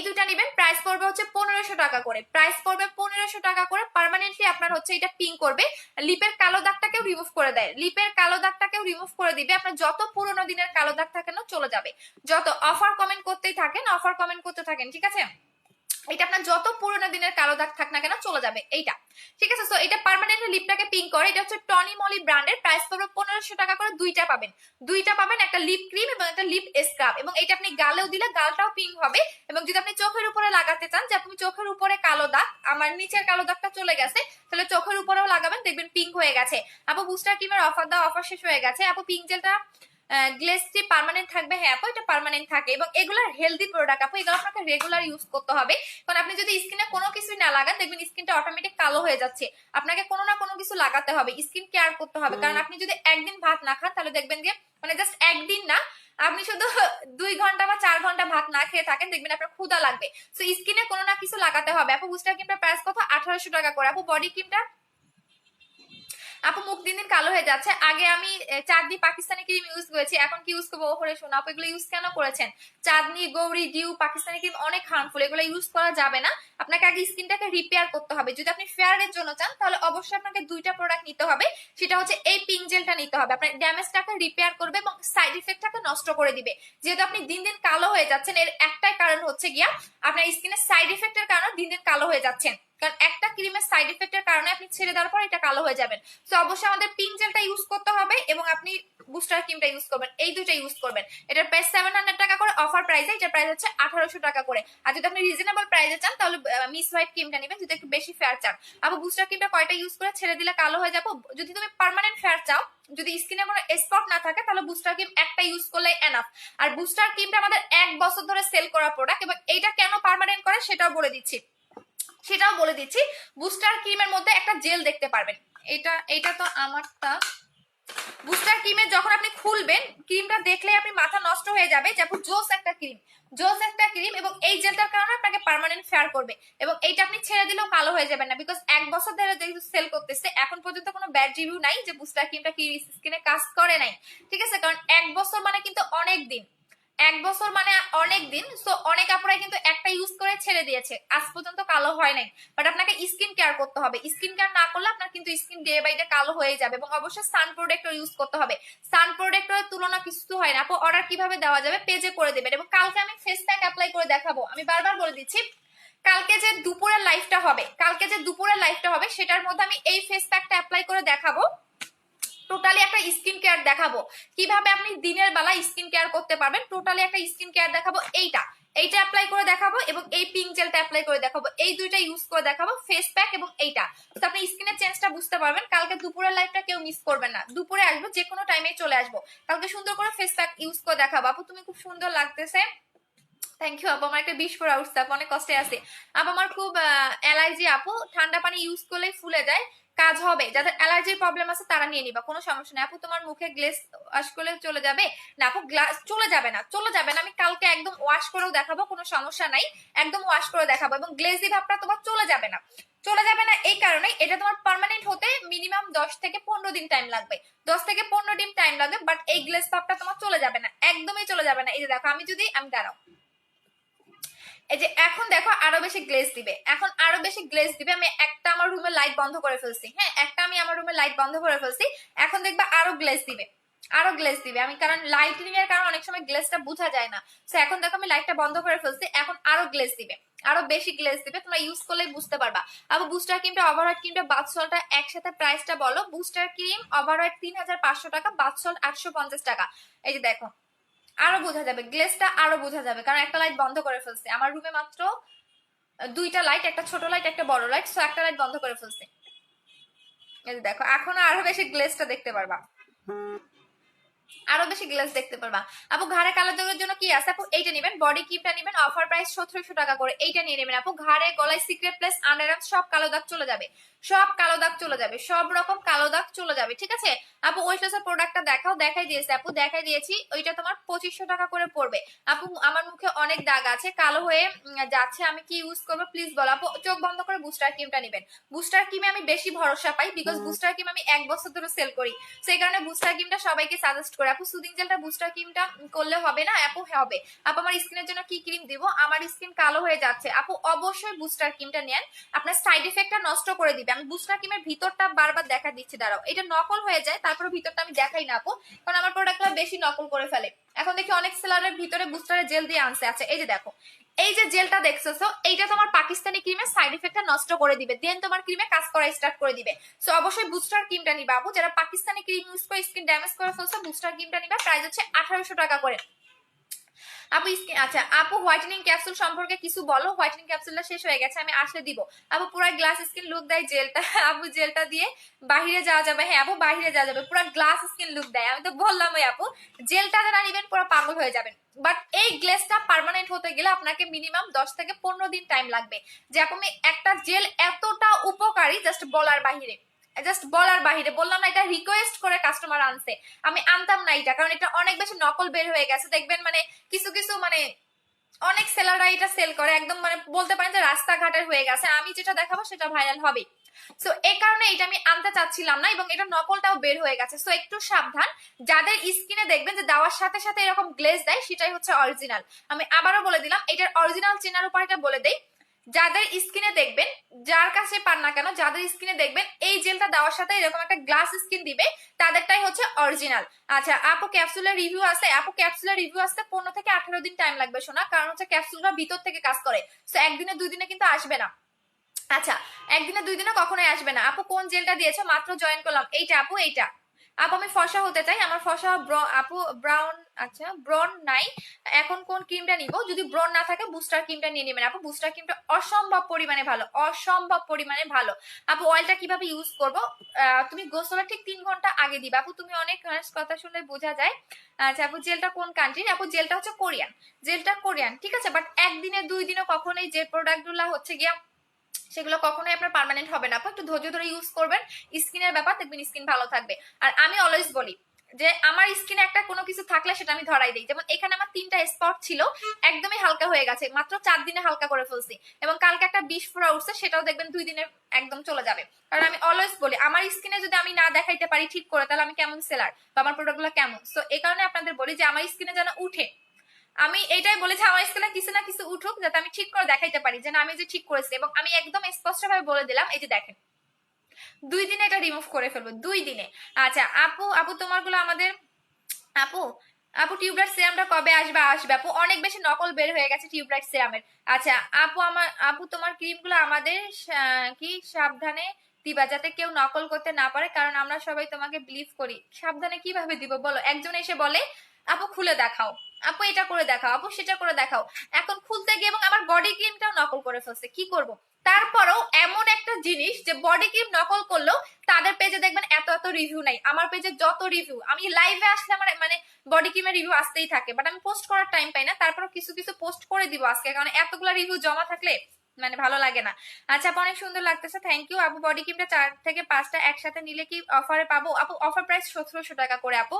S1: দুইটা নেবেন, প্রাইস পড়বে হচ্ছে 1500 টাকা করে, প্রাইস পড়বে 1500 টাকা করে। পার্মানেন্টলি আপনার হচ্ছে এটা পিঙ্ক করবে, লিপের কালো দাগটাকেও রিমুভ করে দেয়, লিপের কালো দাগটাকেও রিমুভ করে দিবে। আপনার যত পুরোনো দিনের কালো দাগ থাকে না চলে যাবে, যত অফার কমেন্ট করতেই থাকেন, অফার কমেন্ট করতে থাকেন, ঠিক আছে? এটা আপনার যত পুরোনো দিনের কালো দাগ থাক না কেন চলে যাবে এইটা, ঠিক আছে? সো এটা পার্মানেন্ট লিপটাকে পিঙ্ক করে, এটা হচ্ছে টনি মলি ব্র্যান্ডের, প্রাইস পড়বে 1500 টাকা করে। দুইটা পাবেন, একটা লিপ ক্রিম এবং একটা লিপ স্ক্রাব, এবং এটা আপনি গালেও দিলে গালটাও পিঙ্ক হবে। এবং যদি আপনি চোখের উপরে লাগাতে চান, যে আপনি চোখের উপরে কালো দাগ, আমার নিচের কালো দাগটা চলে গেছে, তাহলে চোখের উপরেও লাগাবেন, দেখবেন পিঙ্ক হয়ে গেছে। আপু বুস্টার ক্রিমের অফার দাও, অফার শেষ হয়ে গেছে আপু। পিঙ্ক জেলটা গ্লেসটি পার্মানেন্ট থাকবে, হ্যাঁ আপু এটা পার্মানেন্ট থাকে, এবং এগুলো হেলদি প্রোডাক্ট আপু, এগুলো আপনাকে রেগুলার ইউজ করতে হবে, কারণ আপনি যদি স্কিনে কোনো কিছুই না লাগান, দেখবেন স্কিনটা অটোমেটিক কালো হয়ে যাচ্ছে। আপনাকে কোনো না কোনো কিছু লাগাতে হবে, স্কিন কেয়ার করতে হবে, কারণ আপনি যদি একদিন ভাত না খান, তাহলে দেখবেন যে মানে জাস্ট একদিন না, আপনি শুধু 2 ঘন্টা বা 4 ঘন্টা ভাত না খেয়ে থাকেন, দেখবেন আপনার ক্ষুধা লাগবে। সো স্কিনে কোনো না কিছু লাগাতে হবে আপু। বুস্টার ক্রিমটা প্রাইস কত? 1800 টাকা করে আপু। বডি ক্রিমটা আপু মুখ দিন দিন কালো হয়ে যাচ্ছে। আগে আমি চাঁদনি পাকিস্তানি ক্রিম ইউজ করেছি, এখন কি ইউজ করবো? ওপরে শোনো আপু, এগুলো ইউজ কেন করেছেন? চাঁদনি, গৌরী, ডিউ, পাকিস্তানি ক্রিম অনেক হার্মফুল, এগুলো ইউজ করা যাবে না। আপনাকে আগে স্কিনটাকে রিপেয়ার করতে হবে। যদি আপনি ফেয়ারের জন্য চান তাহলে অবশ্যই আপনাকে দুইটা প্রোডাক্ট নিতে হবে। সেটা হচ্ছে এই পিঙ্ক জেলটা নিতে হবে, আপনার ড্যামেজটাকে রিপেয়ার করবে এবং সাইড ইফেক্টটাকে নষ্ট করে দিবে। যেহেতু আপনি দিন দিন কালো হয়ে যাচ্ছেন, এর একটাই কারণ হচ্ছে গিয়া আপনার স্কিনের সাইড ইফেক্টের কারণে দিন দিন কালো হয়ে যাচ্ছেন। কারণ একটা ক্রিমের সাইড এফেক্টের কারণে আপনি ছেড়ে দেওয়ার পর এটা কালো হয়ে যাবেন। তো অবশ্যই আমাদের পিঙ্ক জেলটা ইউজ করতে হবে এবং আপনি বুস্টার ক্রিমটা ইউজ করবেন, এই দুইটা ইউজ করবেন। এটার প্রাইস 700 টাকা করে অফার প্রাইসে, এটার প্রাইস হচ্ছে 1800 টাকা করে। আর যদি আপনি রিজনেবল প্রাইসে চান তাহলে মিস হোয়াইট ক্রিমটা নেবেন, যদি একটু বেশি ফেয়ার চান। আবার বুস্টার ক্রিমটা কয়টা ইউজ করে ছেড়ে দিলে কালো হয়ে যাবো? যদি তুমি পার্মানেন্ট ফেয়ার চাও, যদি স্কিনে কোনো স্পট না থাকে, তাহলে বুস্টার ক্রিম একটা ইউজ করলে এনাফ। আর বুস্টার ক্রিমটা আমাদের 1 বছর ধরে সেল করা প্রোডাক্ট এবং এইটা কেন পার্মানেন্ট করে সেটাও বলে দিচ্ছি। বুস্টার ক্রিমের মধ্যে একটা জেল দেখতে পারবেন, এটা তো আমারটা। বুস্টার ক্রিমে যখন আপনি খুলবেন, ক্রিমটা দেখলে আপনি মাথা নষ্ট হয়ে যাবে যে আপু জোস একটা ক্রিম এবং এই জেলটার কারণে আপনাকে পার্মানেন্ট ফেয়ার করবে এবং এইটা আপনি ছেড়ে দিলেও কালো হয়ে যাবেন না। বিকজ 1 বছর ধরে যেহেতু সেল করতেছে, এখন পর্যন্ত কোনো ব্যাড রিভিউ নাই যে বুস্টার ক্রিমটা কি স্কিনে কাজ করে নাই। ঠিক আছে, কারণ 1 বছর মানে কিন্তু অনেক দিন, 1 বছর মানে অনেক দিন। সো অনেক আপুরাই কিন্তু একটা ইউজ করে ছেড়ে দিয়েছে, আজ পর্যন্ত কালো হয় নাই। বাট আপনাকে স্কিন কেয়ার করতে হবে, স্কিন কেয়ার না করলে আপনার কিন্তু স্কিন ডে বাই ডে কালো হয়ে যাবে। এবং অবশ্যই সান প্রোটেক্টর ইউজ করতে হবে, সান প্রোটেক্টরের তুলনা কিছু হয় না। আপু অর্ডার কিভাবে দেওয়া যাবে? পেজে করে দেবেন। এবং কালকে আমি ফেস প্যাক অ্যাপ্লাই করে দেখাবো, আমি বারবার বলে দিচ্ছি। কালকে যে দুপুরের লাইফটা হবে সেটার মধ্যে আমি এই ফেস প্যাকটা অ্যাপ্লাই করে দেখাবো, টোটালি একটা স্কিন কেয়ার দেখাবো কিভাবে আপনি দিনের বেলা স্কিন কেয়ার করতে পারবেন। টোটালি একটা স্কিন কেয়ার দেখাবো, এইটা অ্যাপ্লাই করে দেখাবো এবং এই পিঙ্ক জেলটা অ্যাপ্লাই করে দেখাবো, এই দুইটা ইউজ করে দেখাবো, ফেস প্যাক এবং এইটা। তো আপনি স্কিনের চেঞ্জটা বুঝতে পারবেন। কালকে দুপুরের লাইফটা কেউ মিস করবেন না, দুপুরে আসবো, যে কোনো টাইমে চলে আসবো। কালকে সুন্দর করে ফেস প্যাক ইউজ করে দেখাবো। আপু তুমি খুব সুন্দর লাগতেছে, থ্যাংক ইউ আপু। আমার একটা 20 পরে উঠছে আপু, অনেক কষ্টে আছে আপু। আমার খুব অ্যালার্জি আপু, ঠান্ডা পানি ইউজ করলেই ফুলে যায়, কাজ হবে? যাদের অ্যালার্জির প্রবলেম আছে তারা নিয়ে নিবা, কোনো সমস্যা নেই আপু। তোমার মুখে গ্লেজ ওয়াশ করলে চলে যাবে? না আপু, গ্লাস চলে যাবে না, আমি কালকে একদম ওয়াশ করেও দেখাবো, কোনো সমস্যা নাই, একদম ওয়াশ করে দেখাবো। এবং গ্লেজি ভাবটা তোমার চলে যাবে না, এই কারণে এটা তোমার পার্মানেন্ট হতে মিনিমাম 10 থেকে 15 দিন টাইম লাগবে, 10 থেকে 15 দিন টাইম লাগবে। বাট এই গ্লেজ ভাবটা তোমার চলে যাবে না, একদমই চলে যাবে না। এই যে দেখো, আমি দাঁড়াও, এই যে এখন দেখো আরো বেশি গ্লেজ দিবে, আমি একটা আমার রুমের লাইট বন্ধ করে ফেলছি, হ্যাঁ আমার রুমের লাইট বন্ধ করে ফেলছি। এখন দেখবা আরো গ্লেজ দিবে, আমি, কারণ লাইটিং এর কারণে অনেক সময় গ্লেজটা বোঝা যায় না। তো এখন দেখো আমি লাইটটা বন্ধ করে ফেলছি, এখন আরো গ্লেজ দিবে, আরো বেশি গ্লেজ দিবে। তোমরা ইউজ করলেই বুঝতে পারবা। আবার বুস্টার ক্রিমটা, ওভারঅয়েড ক্রিমটা, বাথ সল্টটা একসাথে প্রাইসটা বলো। বুস্টার ক্রিম ওভারঅয়েড 3500 টাকা, বাথ সল্ট 850 টাকা। এই যে দেখো, আরো বোঝা যাবে গ্লেজটা, আরো বোঝা যাবে, কারণ একটা লাইট বন্ধ করে ফেলছে। আমার রুমে মাত্র দুইটা লাইট, একটা ছোট লাইট একটা বড় লাইট, সো একটা লাইট বন্ধ করে ফেলছে। এই যে দেখো, এখন আরো বেশি গ্লেজটা দেখতে পারবা, আরো বেশি গ্লেজ দেখতে পারবা। আপু ঘাড়ে কালো দাগের জন্য কি আছে? আপু এইটা নেবেন, বডি ক্রিমটা নেবেন, অফার প্রাইস 1700 টাকা করে, এইটা নিয়ে নেবেন আপু। ঘাড়ে, গলায়, সিক্রেট প্লেস, আন্ডারআর্মস সব কালো দাগ চলে যাবে, সব রকম কালো দাগ চলে যাবে। ঠিক আছে আপু, ওয়েস্টাসের প্রোডাক্টটা দেখাও। দেখাই দিয়েছি আপু, দেখাই দিয়েছি। ওইটা তোমার 2500 টাকা করে পড়বে। আপু আমার মুখে অনেক দাগ আছে, কালো হয়ে যাচ্ছে, আমি কি ইউজ করবো প্লিজ বলো। আপু চোখ বন্ধ করে বুস্টার ক্রিমটা নেবেন। বুস্টার ক্রিমে আমি বেশি ভরসা পাই, বিকজ বুস্টার ক্রিম আমি 1 বছর ধরে সেল করি, সেই কারণে বুস্টার ক্রিমটা সবাইকে সাজেস্ট করি। আপু সুদিং জেলটা বুস্টার ক্রিমটা করলে হবে না? আপু হবে। আপু আমার স্কিনের জন্য কি ক্রিম দিব? আমার স্কিন কালো হয়ে যাচ্ছে, আপু অবশ্যই বুস্টার ক্রিমটা নেন, আপনার সাইড এফেক্টটা নষ্ট করে দিবে। আমি বুস্টার ক্রিমের ভিতরটা বারবার দেখা দিচ্ছি, দাঁড়াও, এটা নকল হয়ে যায়, তারপরে ভিতরটা আমি দেখাই না আপু, কারণ আমার প্রোডাক্টটা বেশি নকল করে ফেলে। এখন দেখি অনেক সেলারের ভিতরে বুস্টারের জেল দিয়ে আনছে। আচ্ছা এই যে দেখো, এই যে জেলটা দেখছো, এইটা তোমার পাকিস্তানি ক্রিমের সাইড এফেক্টটা নষ্ট করে দিবে, দেন তোমার ক্রিমে কাজ করা স্টার্ট করে দিবে। সো অবশ্যই বুস্টার ক্রিমটা নিবা আপু। যারা পাকিস্তানি ক্রিম ইউজ করে স্কিন ড্যামেজ করে ফেলছো, বুস্টার ক্রিমটা নিবা, প্রাইস হচ্ছে 1800 টাকা করে আপু। আচ্ছা আপু, হোয়াইটেনিং ক্যাপসুল সম্পর্কে কিছু বলো। হোয়াইটেনিং ক্যাপসুলটা শেষ হয়ে গেছে, আমি আসলে দিব আপু। পুরো গ্লাস স্কিন লুক দেয় জেলটা আপু, জেলটা দিয়ে বাহিরে যাওয়া যাবে? হ্যাঁ আপু, বাহিরে যাওয়া যাবে, পুরো গ্লাস স্কিন লুক দেয়। আমি তো বললাম ওই আপু, জেলটা যারা নিবেন পুরো পাগল হয়ে যাবেন। বাট এই গ্লেসটা পার্মানেন্ট হতে গেলে আপনাকে মিনিমাম 10 থেকে 15 দিন টাইম লাগবে। যে আপু একটা জেল এতটা উপকারী, বললাম না, এটা রিকোয়েস্ট করে কাস্টমার আনছে, আমি আনতাম না এটা, কারণ এটা অনেক বেশি নকল বের হয়ে গেছে। দেখবেন মানে কিছু কিছু অনেক সেলাররা এটা সেল করে, একদম বলতে পারেন যে রাস্তাঘাটের হয়ে গেছে। আমি যেটা দেখাবো সেটা ভাইরাল হবে। সো এই কারণে এটা আমি আনতে চাচ্ছিলাম না, এবং এটা নকলটাও বের হয়ে গেছে। সো একটু সাবধান, যাদের স্কিনে দেখবেন যে দেওয়ার সাথে সাথে এরকম গ্লেজ দেয়, সেটাই হচ্ছে অরিজিনাল। আমি আবারও বলে দিলাম, এটার অরিজিনাল চেনার উপায়টা বলে দেই। যাদের স্কিনে দেখবেন, যার কাছে পান না কেন, যাদের স্কিনে দেখবেন এই জেলটা দেওয়ার সাথে এরকম একটা গ্লাস স্কিন দিবে, তাদেরটাই হচ্ছে অরিজিনাল। আচ্ছা আপু ক্যাপসুলের রিভিউ আছে? আপু ক্যাপসুলের রিভিউ আসতে 15 থেকে 18 দিন টাইম লাগবে শোনা, কারণ হচ্ছে ক্যাপসুলটা ভিতর থেকে কাজ করে। সো একদিনে 2 দিনে কিন্তু আসবে না। আচ্ছা একদিনে 2 দিনে কখনোই আসবে না। আপু কোন জেলটা দিয়েছো? মাত্র জয়েন করলাম। এইটা আপু, এইটা। আপু আমি ফর্সা হতে চাই, আমার ফর্সা আপু ব্রাউন, আচ্ছা ব্রন নাই, এখন কোন ক্রিমটা নিব? যদি ব্রন না থাকে বুস্টার ক্রিমটা নিয়ে নেবেন আপু। বুস্টার ক্রিমটা অসম্ভব পরিমাণে ভালো, অসম্ভব পরিমাণে ভালো। আপু অয়েলটা কিভাবে ইউজ করব? তুমি গোসলের ঠিক 3 ঘন্টা আগে দিবা আপু। তুমি অনেক কথা শুনলে বোঝা যায়। আচ্ছা আপু জেলটা কোন কান্ট্রির? আপু জেলটা হচ্ছে কোরিয়ান, জেলটা কোরিয়ান, ঠিক আছে। বাট একদিনে 2 দিনে কখনোই যে প্রোডাক্টগুলো হচ্ছে গিয়া সেগুলো কখনোই আপনার পার্মানেন্ট হবে না আপু। একটু ধৈর্য ধরে ইউজ করবেন, স্কিনের ব্যাপার, দেখবেন স্কিন ভালো থাকবে। আর আমি অলওয়েজ বলি যে আমার স্কিনে একটা কোনো কিছু থাকলে সেটা আমি ধরাই দিই। যেমন এখানে আমার 3টা স্পট ছিল, একদমই হালকা হয়ে গেছে, মাত্র 4 দিনে হালকা করে ফেলছি। এবং কালকে একটা 20 ফোঁড়া উঠছে, সেটাও দেখবেন 2 দিনে একদম চলে যাবে। কারণ আমি অলওয়েজ বলি আমার স্কিনে যদি আমি না দেখাইতে পারি ঠিক করে, তাহলে আমি কেমন সেলার বা আমার প্রোডাক্টগুলো কেমন। সো এই কারণে আপনাদের বলি যে আমার স্কিনে যেন উঠে, আমি এটাই বলেছি আমার স্কিনে কিছু না কিছু উঠুক, যাতে আমি ঠিক করে দেখাইতে পারি যে না আমি যে ঠিক করেছি। এবং আমি একদম স্পষ্ট ভাবে বলে দিলাম, এই যে দেখেন 2 দিনে এটা রিমুভ করে ফেলবো, 2 দিনে। আচ্ছা আপু, আপু তোমারগুলো আমাদের, আপু আপু টিউবলাইট সিরামটা কবে আসবে? আসবে আপু, অনেক বেশি নকল বের হয়ে গেছে টিউবলাইট সিরামের। আচ্ছা আপু আপু তোমার ক্রিমগুলো আমাদের কি সাবধানে দিবা, যাতে কেউ নকল করতে না পারে, কারণ আমরা সবাই তোমাকে বিলিভ করি। সাবধানে কিভাবে দিব বলো? একজন এসে বলে আপু খুলে দেখাও, আপু এটা করে দেখাও, আপু সেটা করে দেখাও। এখন খুলতে গিয়ে এবং আমার বডি ক্রিমটাও নকল করে ফেলছে, কি করব? তারপরেও এমন একটা জিনিস যে বডি ক্রিম নকল করলেও তাদের পেজে দেখবেন এত এত রিভিউ নাই। আমার পেজে যত রিভিউ, আমি লাইভে আসলে আমার মানে বডি ক্রিমের রিভিউ আসতেই থাকে, বাট আমি পোস্ট করার টাইম পাই না। তারপরও কিছু কিছু পোস্ট করে দিব আজকে, কারণ এতগুলো রিভিউ জমা থাকলে মানে ভালো লাগে না। আচ্ছা আপু অনেক সুন্দর লাগতেছে, থ্যাংক ইউ আপু। বডি ক্রিমটা 4 থেকে 5টা একসাথে নিলে কি অফারে পাবো? আপু অফার প্রাইস 1700 টাকা করে আপু।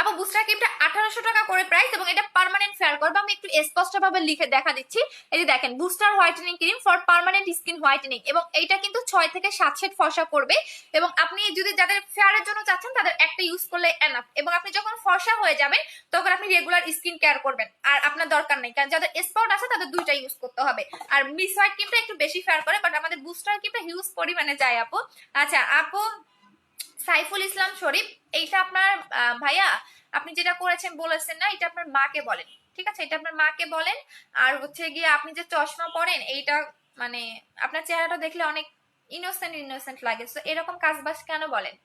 S1: আপু বুস্টার ক্রিমটা 1800 টাকা করে প্রাইস, এবং এটা পার্মানেন্ট ফেয়ার করবে। আমি একটু স্পষ্ট ভাবে লিখে দেখা দিচ্ছি, এই যে দেখেন booster whitening cream for permanent skin whitening, এবং এইটা কিন্তু 6 থেকে 7 শেড ফর্সা করবে। এবং আপনি যদি যাদের ফেয়ারের জন্য চাচ্ছেন তাদের একটা ইউজ করলে এনাফ। এবং আপনি যখন ফর্সা হয়ে যাবেন তখন আপনি রেগুলার স্কিন কেয়ার করবেন, আর আপনার দরকার নেই, কারণ যাদের স্পট আছে তাদের 2টা ইউজ করতে হবে। আর মিস হোয়াইট ক্রিমটা একটু বেশি ফেয়ার করে, বাট আমাদের বুস্টার ক্রিমটা হিউজ পরিমাণে যায় আপু। আচ্ছা আপু সাইফুল ইসলাম শরীফ, এইটা আপনার ভাইয়া আপনি যেটা করেছেন বলেছেন না, এটা আপনার মাকে বলেন, ঠিক আছে? এটা আপনার মাকে বলেন। আর হচ্ছে গিয়ে আপনি যে চশমা পরেন, এইটা মানে আপনার চেহারাটা দেখলে অনেক ইনোসেন্ট ইনোসেন্ট লাগে। তো এরকম কাজবাজ কেন বলেন?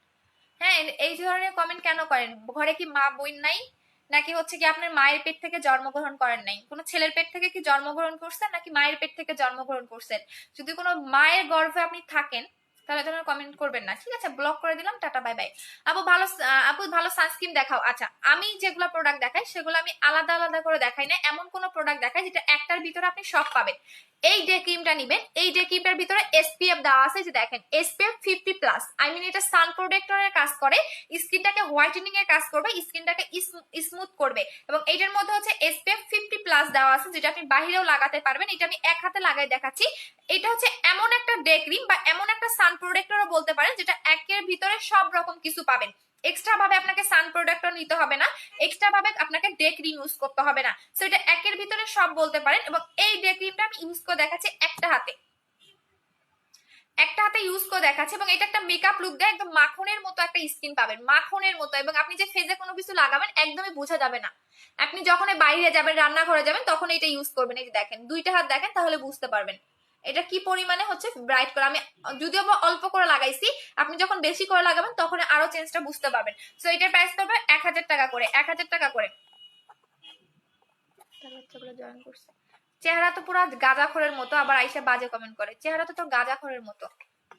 S1: হ্যাঁ এই ধরনের কমেন্ট কেন করেন? ঘরে কি মা বোন নাই? নাকি হচ্ছে কি আপনার মায়ের পেট থেকে জন্মগ্রহণ করেন নাই? কোনো ছেলের পেট থেকে কি জন্মগ্রহণ করছেন, নাকি মায়ের পেট থেকে জন্মগ্রহণ করছেন? যদি কোনো মায়ের গর্ভে আপনি থাকেন তাহলে ধরনের কমেন্ট করবেন না, ঠিক আছে? ব্লক করে দিলাম, টাটা বাই বাই। আপু ভালো সানস্ক্রিন দেখাও। আচ্ছা আমি যেগুলো প্রোডাক্ট দেখাই সেগুলো আমি আলাদা আলাদা করে দেখাই না, এমন কোন প্রোডাক্ট দেখাই যেটা একটার ভিতরে আপনি সব পাবেন। এই ডে ক্রিমটা নিবেন, এই ডে ক্রিমটার ভিতরে এসপিএফ দেওয়া আছে, যে দেখেন এসপিএফ 50+। আই মিন এটা সান প্রোটেক্টরের কাজ করে, স্কিনটাকে হোয়াইটেনিং এর কাজ করবে, স্কিনটাকে স্মুথ করবে। এবং এইটার মধ্যে হচ্ছে এসপিএফ 50+ দেওয়া আছে, যেটা আপনি বাহিরেও লাগাতে পারবেন। এটা আমি এক হাতে লাগাই দেখাচ্ছি। এটা হচ্ছে এমন একটা ডে ক্রিম বা এমন একটা সান প্রোটেক্টরও বলতে পারেন, যেটা একের ভিতরে সব রকম কিছু পাবেন। এক্সট্রা ভাবে আপনাকে সান প্রোটেক্টর নিতে হবে না, এক্সট্রা ভাবে আপনাকে ডে ক্রিম ইউজ করতে হবে না। সো এটা একের ভিতরে সব বলতে পারেন। এবং এই ডে ক্রিমটা আমি ইউজ করে দেখাচ্ছি একটা হাতে, একটা হাতে ইউজ করে দেখাচ্ছে। এবং এটা একটা মেকআপ লুক দেয়, একদম মাখনের মতো একটা স্কিন পাবেন, মাখনের মতো। এবং আপনি যে ফেজে কোনো কিছু লাগাবেন একদমই বোঝা যাবে না। আপনি যখন বাইরে যাবেন, রান্নাঘরে যাবেন, তখন এটা ইউজ করবেন। এই যে দেখেন 2টা হাত দেখেন, তাহলে বুঝতে পারবেন এটা কি পরিমাণে হচ্ছে ব্রাইট করে। আমি যদিও বা অল্প করে লাগাইছি, আপনি যখন বেশি করে লাগাবেন তখন আরো চেঞ্জটা বুঝতে পারবেন। সো এটার প্রাইস পড়বে 1000 টাকা করে, 1000 টাকা করে। জয়েন করছে, চেহারা তো পুরো গাঁজাখোরের মতো, আবার আইসা বাজে কমেন্ট করে। চেহারা তো তোর গাঁজাখোরের মতো,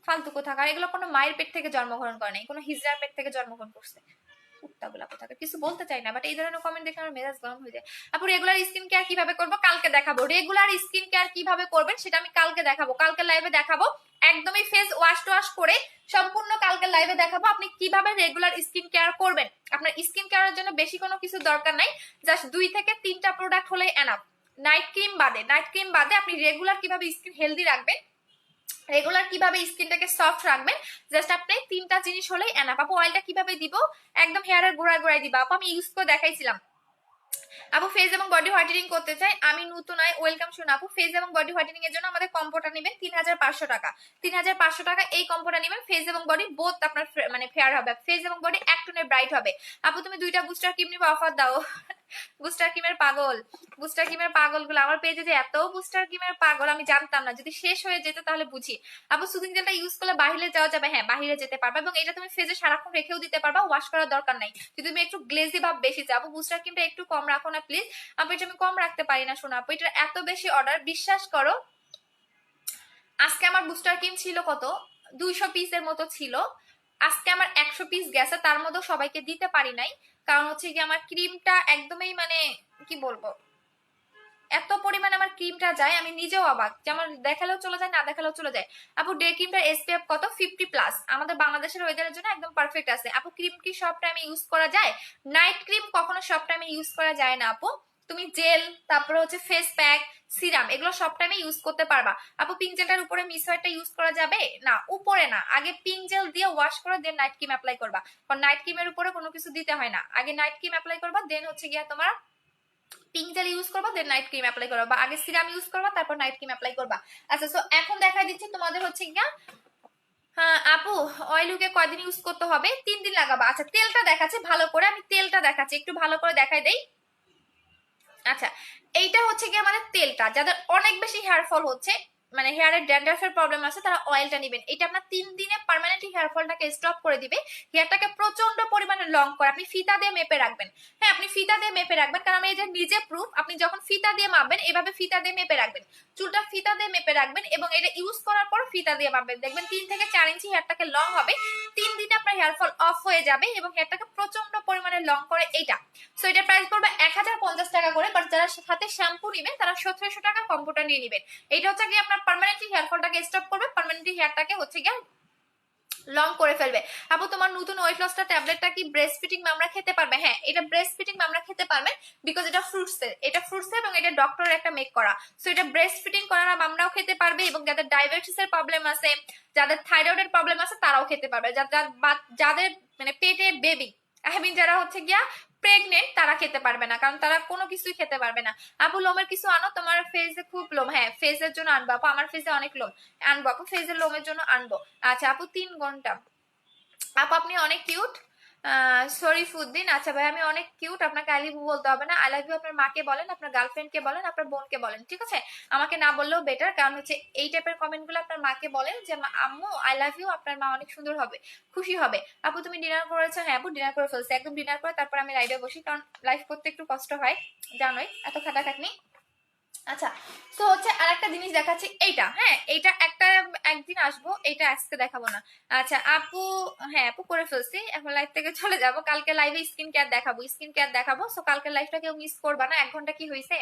S1: ফালতু কোথাকার। এগুলো কোনো মায়ের পেট থেকে জন্মগ্রহণ করে নাই, কোনো হিজড়ার পেট থেকে জন্মগ্রহণ করছে। উত্তাগুলা কোথাকার, কিছু বলতে চাই না, বাট এই ধরনের কমেন্ট দেখে আমার মেজাজ গরম হয়ে যায়। আপু রেগুলার স্কিন কেয়ার কিভাবে করবো কালকে দেখাবো। রেগুলার স্কিন কেয়ার কিভাবে করবেন সেটা আমি কালকে দেখাবো, কালকে লাইভে দেখাবো। একদমই ফেস ওয়াশ টোয়াশ করে সম্পূর্ণ কালকে লাইভে দেখাবো আপনি কিভাবে রেগুলার স্কিন কেয়ার করবেন। আপনার স্কিন কেয়ারের জন্য বেশি কোনো কিছু দরকার নাই, জাস্ট 2 থেকে 3টা প্রোডাক্ট হলেই এনাফ। নাইট ক্রিম বাদে, নাইট ক্রিম বাদে আপনি রেগুলার কিভাবে স্কিন হেলদি রাখবেন রেগুলার কিভাবে স্কিনটাকে সফট রাখবেন, জাস্ট আপনি 3টা জিনিস হলেই এনাফ। আপু অয়েলটা কিভাবে দিব, একদম হেয়ারের গোড়ায় গোড়ায় দিবা আপু, আমি ইউজ করে দেখাইছিলাম। আপু ফেস এবং বডি হোয়াইটেনিং করতে চাই, আমি নতুন আই, ওয়েলকাম। শুনুন আপু, ফেস এবং বডি হোয়াইটেনিং এর জন্য আমাদের কম্বোটা নেবেন 3500 টাকা। 3500 টাকা এই কম্বোটা নেবেন, ফেস এবং বডি বোথ আপনার মানে ফেয়ার হবে, ফেস এবং বডি এক টোনে ব্রাইট হবে। আপু তুমি 2টা বুস্টার ক্রিম নিবে, অফার দাও। বুস্টার ক্রিমের পাগল, বুস্টার ক্রিমের পাগল গুলো আমার পেজে যে এত বুস্টার ক্রিমের পাগল আমি জানতাম না, যদি শেষ হয়ে যেত তাহলে বুঝি। আপু সুদিন জেলটা ইউজ করলে বাহিরে যাওয়া যাবে, হ্যাঁ বাহিরে যেতে পারবে, এবং এটা তুমি ফেজে সারাক্ষণ রেখেও দিতে পারবা, ওয়াশ করার দরকার নাই। যদি তুমি একটু গ্লেজি ভাব বেশি চাও, বুস্টার ক্রিমটা একটু কম রাখো না প্লিজ। আপু এটা আমি কম রাখতে পারি না শোনা আপু, এটার এত বেশি অর্ডার, বিশ্বাস করো। আজকে আমার বুস্টার ক্রিম ছিল কত, 200 পিসের মতো ছিল, আজকে আমার 100 পিস গেছে, তার মধ্যে সবাইকে দিতে পারি নাই, কারণ হচ্ছে কি আমার ক্রিমটা একদমই মানে কি বলবো, এত পরিমাণে আমার ক্রিমটা যায় আমি নিজেও অবাক, যে আমার দেখালেও চলে যায়, না দেখালেও চলে যায়। আপু ডে ক্রিমটার এসপিএফ কত, 50+, আমাদের বাংলাদেশের ওয়েদারের জন্য একদম পারফেক্ট আছে। আপু ক্রিম কি সব টাইমে ইউজ করা যায়, নাইট ক্রিম কখনো সব টাইমে ইউজ করা যায় না আপু, তুমি জেল তারপরে হচ্ছে ফেস প্যাক সিরাম এগুলো সব টাইমে ইউজ করতে পারবা। আপু পিঙ্ক জেলটার উপরে মিস হোয়াইটটা ইউজ করা যাবে না, উপরে না, আগে পিঙ্ক জেল দিয়ে ওয়াশ করে দেন নাইট ক্রিম অ্যাপ্লাই করবা, কারণ নাইট ক্রিমের উপরে কোনো কিছু দিতে হয় না, আগে নাইট ক্রিম অ্যাপ্লাই করবা, দেন হচ্ছে গিয়া তোমার পিঙ্ক জেল ইউজ করবা, দেন নাইট ক্রিম অ্যাপ্লাই করবা, বা আগে সিরাম ইউজ করবা তারপর নাইট ক্রিম অ্যাপ্লাই করবা। আচ্ছা সো এখন দেখাই দিচ্ছি তোমাদের হচ্ছে গিয়া, হ্যাঁ আপু অয়েল উইকে কয়দিন ইউজ করতে হবে, 3 দিন লাগাবা। আচ্ছা তেলটা দেখাচ্ছি ভালো করে, আমি তেলটা দেখাচ্ছি একটু ভালো করে দেখাই দেই। আচ্ছা এইটা হচ্ছে কি আমাদের তেলটা, যাদের অনেক বেশি হেয়ার ফল হচ্ছে, মানে হেয়ারের ড্যান্ড্রাফের প্রবলেম আছে, তারা অয়েলটা নেবেন। এটা আপনার 3 দিনে পার্মানেন্টলি হেয়ার ফলটাকে স্টপ করে দিবে, হেয়ারটাকে প্রচন্ড পরিমাণে লং করে। আপনি ফিতা দিয়ে মেপে রাখবেন, হ্যাঁ আপনি ফিতা দিয়ে মেপে রাখবেন, কারণ আমি এই যে নিজে প্রুফ, আপনি যখন ফিতা দিয়ে মাপবেন এভাবে ফিতা দিয়ে মেপে রাখবেন, চুলটা ফিতা দিয়ে মেপে রাখবেন, এবং এটা ইউজ করার পর ফিতা দিয়ে মাপবেন, দেখবেন 3 থেকে 4 ইঞ্চি হেয়ারটাকে লং হবে। 3 দিনে আপনার হেয়ার ফল অফ হয়ে যাবে এবং হেয়ারটাকে প্রচন্ড পরিমাণে লং করে এইটা। সো এটার প্রাইস পড়বে 1050 টাকা করে, বাট যারা সাথে শ্যাম্পু নেবেন তারা 1700 টাকা কম্বোটা নিয়ে নেবেন। এটা হচ্ছে গিয়ে আপনার পার্মানেন্টলি হেয়ার ফলটাকে স্টপ করবে, পার্মানেন্টলি হেয়ারটাকে হচ্ছে গিয়ে লং করে ফেলবে। আপু তোমার নতুন ওয়েট লসটা ট্যাবলেটটা কি ব্রেস্ট ফিটিং মামরা খেতে পারবে, হ্যাঁ এটা ব্রেস্ট ফিটিং মামরা খেতে পারবে, বিকজ এটা ফ্রুটসের, এটা ফ্রুটসের এবং এটা ডক্টরের একটা মেক করা। সো এটা ব্রেস্ট ফিটিং করার মামরাও খেতে পারবে, এবং যাদের ডায়াবেটিসের প্রবলেম আছে, যাদের থাইরয়েডের প্রবলেম আছে তারাও খেতে পারবে, যাদের মানে পেটে বেবি, আই মিন যারা হচ্ছে গিয়া প্রেগনেন্ট তারা খেতে পারবে না, কারণ তারা কোনো কিছুই খেতে পারবে না। আপু লোমের কিছু আনো, তোমার ফেসে খুব লোম, হ্যাঁ ফেসের জন্য আনবো আপু, আমার ফেসে অনেক লোম, আনবো আপু ফেসের লোমের জন্য আনবো। আচ্ছা আপু 3 ঘন্টা, আপু আপনি অনেক কিউট, শরীফুদ্দিন। আচ্ছা ভাই আমি অনেক কিউট, আপনাকে আই লাভ ইউ বলতে হবে না, আই লাভ ইউ আপনার মাকে বলেন, আপনার গার্লফ্রেন্ডকে বলেন, আপনার বোনকে বলেন, ঠিক আছে, আমাকে না বললেও বেটার, কারণ হচ্ছে এই টাইপের কমেন্ট গুলো আপনার মাকে বলেন যে আম্মু আই লাভ ইউ, আপনার মা অনেক সুন্দর হবে, খুশি হবে। আপু তুমি ডিনার করেছো, হ্যাঁ আপু ডিনার করে ফেলছি, একদম ডিনার করে তারপর আমি লাইভে বসি, কারণ লাইভ করতে একটু কষ্ট হয়, জানোই এত খাটাখাটনি। আচ্ছা তো হচ্ছে আর একটা জিনিস দেখাচ্ছি, এইটা হ্যাঁ এইটা একটা একদিন আসবো, এইটা আজকে দেখাবো না। আচ্ছা আপু, হ্যাঁ আপু করে ফেলছি, এখন লাইভ থেকে চলে যাব, কালকে লাইভে স্কিন কেয়ার দেখাবো, স্কিন কেয়ার দেখাবো, সো কালকে লাইভটা কেউ মিস করবা না। 1 ঘন্টা কি হয়েছে,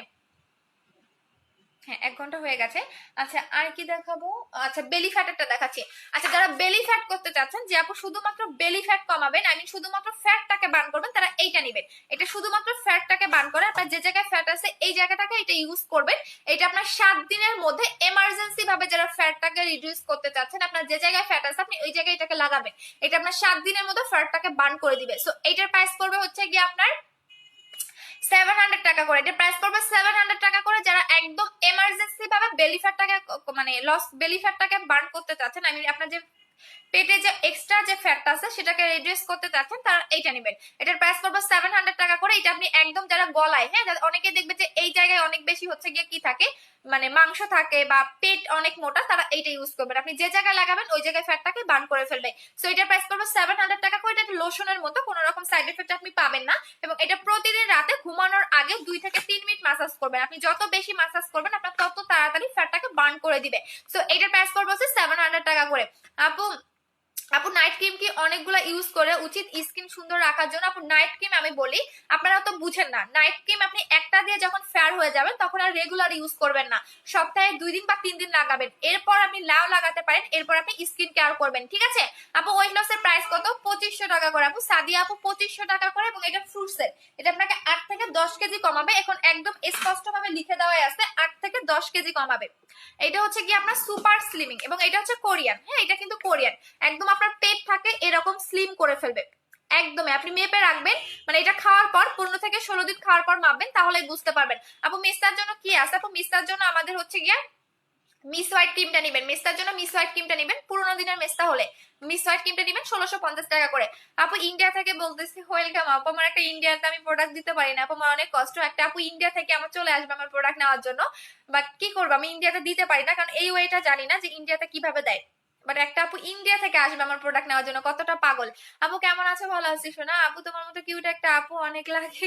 S1: হ্যাঁ 1 ঘন্টা হয়ে গেছে। আচ্ছা আর কি দেখাবো, আচ্ছা বেলি ফ্যাটেরটা দেখাচ্ছি। আচ্ছা যারা বেলি ফ্যাট করতে চাচ্ছেন, যে আপু শুধুমাত্র বেলি ফ্যাট কমাবেন, আমি শুধুমাত্র ফ্যাটটাকে বার্ন করবেন, তারা এইটা নেবেন। এটা শুধুমাত্র ফ্যাটটাকে বার্ন করে, আপনার যে জায়গায় ফ্যাট আছে এই জায়গাটাকে এটা ইউজ করবেন। এটা আপনার 7 দিনের মধ্যে এমার্জেন্সি ভাবে যারা ফ্যাটটাকে রিডিউস করতে চাচ্ছেন, আপনার যে জায়গায় ফ্যাট আছে আপনি ওই জায়গায় এটাকে লাগাবেন, এটা আপনার 7 দিনের মধ্যে ফ্যাটটাকে বার্ন করে দিবে। সো এইটার প্রাইস পড়বে হচ্ছে গিয়ে আপনার 700 টাকা করে, এটা প্রাইস পড়বে 700 টাকা করে। যারা একদম এমার্জেন্সি ভাবে বেলি ফ্যাটটাকে মানে লস বেলি ফ্যাটটাকে বার্ন করতে চাচ্ছেন, আমি আপনার যে পেটে যে এক্সট্রা যে ফ্যাটটা আছে সেটাকে রিডিউস করতে চাচ্ছেন, তারা এইটা নেবেন। এটার প্রাইস পড়বে 700 টাকা করে। এটা আপনি একদম যারা গলায়, হ্যাঁ অনেকে দেখবে যে এই জায়গায় অনেক বেশি হচ্ছে গিয়ে কি থাকে, মানে মাংস থাকে বা পেট অনেক মোটা, তারা এইটা ইউজ করবেন। আপনি যে জায়গায় লাগাবেন ওই জায়গায় ফ্যাটটাকে বার্ন করে ফেলবে। সো এটার প্রাইস পড়বে 700 টাকা করে। এটা লোশনের মতো, কোনো রকম সাইড এফেক্ট আপনি পাবেন না, এবং এটা প্রতিদিন রাতে ঘুমানোর আগে 2 থেকে 3 মিনিট মাসাজ করবেন। আপনি যত বেশি মাসাজ করবেন আপনার তত তাড়াতাড়ি ফ্যাটটাকে বার্ন করে দিবে। সো এটার প্রাইস পড়বে হচ্ছে 700 টাকা করে। আপু আপু নাইট ক্রিম কি অনেকগুলো ইউজ করে উচিত স্কিন সুন্দর রাখার জন্য? আপু নাইট ক্রিম আমি বলি, আপনারা তো বুঝেন না, নাইট ক্রিম আপনি একটা দিয়ে যখন ফেয়ার হয়ে যাবেন তখন আর রেগুলার ইউজ করবেন না, সপ্তাহে 2 দিন বা 3 দিন লাগাবেন, এরপর আপনি লাউ লাগাতে পারেন, এরপর আপনি স্কিন কেয়ার করবেন, ঠিক আছে? আপু ওয়েট লসের প্রাইস কত? 2500 টাকা করে। আপু সাদিয়া আপু 2500 টাকা করে, এবং এটা ফ্রুটসের, এটা আপনাকে 8 থেকে 10 কেজি কমাবে। এখন একদম স্পষ্ট ভাবে লিখে দেওয়াই আছে 8 থেকে 10 কেজি কমাবে। এটা হচ্ছে কি আপনার সুপার স্লিমিং, এবং এটা হচ্ছে কোরিয়ান, হ্যাঁ এটা কিন্তু কোরিয়ান। একদম আপনার পেট থাকে এরকম স্লিম করে ফেলবে, একদমই আপনি মেপে রাখবেন, মানে এটা খাওয়ার পর 15 থেকে 16 দিন খাওয়ার পর মাপবেন, তাহলে বুঝতে পারবেন। আপু মিস্টার জন্য কি আছে? আপু মিস্টার জন্য আমাদের হচ্ছে গিয়া মিস হোয়াইট ক্রিমটা নেবেন, মেস্তার জন্য মিস হোয়াইট ক্রিমটা নেবেন, পুরোনো দিনের মেস্তা হলে মিস হোয়াইট ক্রিমটা নেবেন 1650 টাকা করে। আপু ইন্ডিয়া থেকে বলতেছি, ওয়েলকাম আপু। আমার একটা ইন্ডিয়াতে আমি প্রোডাক্ট দিতে পারি না আপু, আমার অনেক কষ্ট। একটা আপু ইন্ডিয়া থেকে আমার চলে আসবে আমার প্রোডাক্ট নেওয়ার জন্য, বাট কি করবো, আমি ইন্ডিয়াতে দিতে পারি না, কারণ এই ওয়েটা জানি না যে ইন্ডিয়াতে কিভাবে দেয়। বাট একটা আপু ইন্ডিয়া থেকে আসবে আমার প্রোডাক্ট নেওয়ার জন্য, কতটা পাগল। আপু কেমন আছো? ভালো আছি শোনা। আপু তোমার মতো কিউট একটা আপু অনেক লাগে,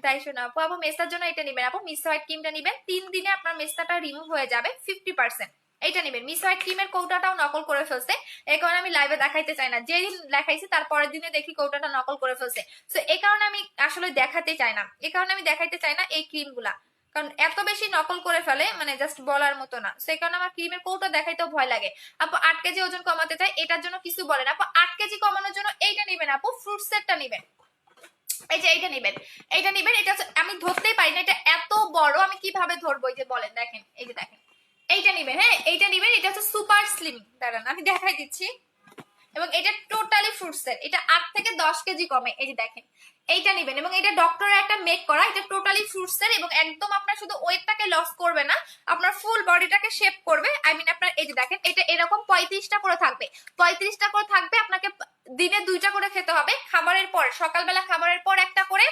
S1: তাই শোনা আপু। আপু মেস্তার জন্য এটা নিবেন আপু, মিস হোয়াইট ক্রিমটা নিবেন, 3 দিনে আপনার মেস্তাটা রিমুভ হয়ে যাবে 50%। এইটা নেবেন। মিস হোয়াইট ক্রিমের কৌটাটাও নকল করে ফেলছে, এই কারণে আমি লাইভে দেখাইতে চাই না, যেদিন দেখাইছি তার পরের দিনে দেখি কৌটাটা নকল করে ফেলছে। তো এই কারণে আমি আসলে দেখাতে চাই না, এই কারণে আমি দেখাইতে চাই না এই ক্রিম গুলা, কারণ এত বেশি নকল করে ফেলে, মানে জাস্ট বলার মতো না। সেই কারণে আমার ক্রিমের কৌটা দেখাইতেও ভয় লাগে। আপু 8 কেজি ওজন কমাতে চাই, এটার জন্য কিছু বলেন আপু? 8 কেজি কমানোর জন্য এইটা নিবেন আপু, ফ্রুট সেটটা নিবেন, এই যে এইটা নিবেন, এইটা নিবেন। এটা আমি ধরতেই পারি না, এটা এত বড়, আমি কিভাবে ধরবো? এই যে বলেন, দেখেন, এই যে দেখেন, এইটা নিবেন, হ্যাঁ এইটা নিবেন। এটা হচ্ছে সুপার স্লিম, দাঁড়ান আমি দেখাই দিচ্ছি। এবং এটা টোটালি ফ্রুটসের, এটা 8 থেকে 10 কেজি কমে, এই যে দেখেন, এইটা নিবেন। এবং এটা ডক্টরের একটা মেক করা, এটা টোটালি ফ্রুটসের, এবং একদম আপনার শুধু ওয়েটটাকে লস করবে না, আপনার ফুল বডিটাকে শেপ করবে। আই মিন আপনার এই যে দেখেন, এটা এরকম 35টা করে থাকবে, 35টা করে থাকবে। আপনাকে দিনে 2টা করে খেতে হবে খাবারের পর, সকালবেলা খাবারের পর একটা করে,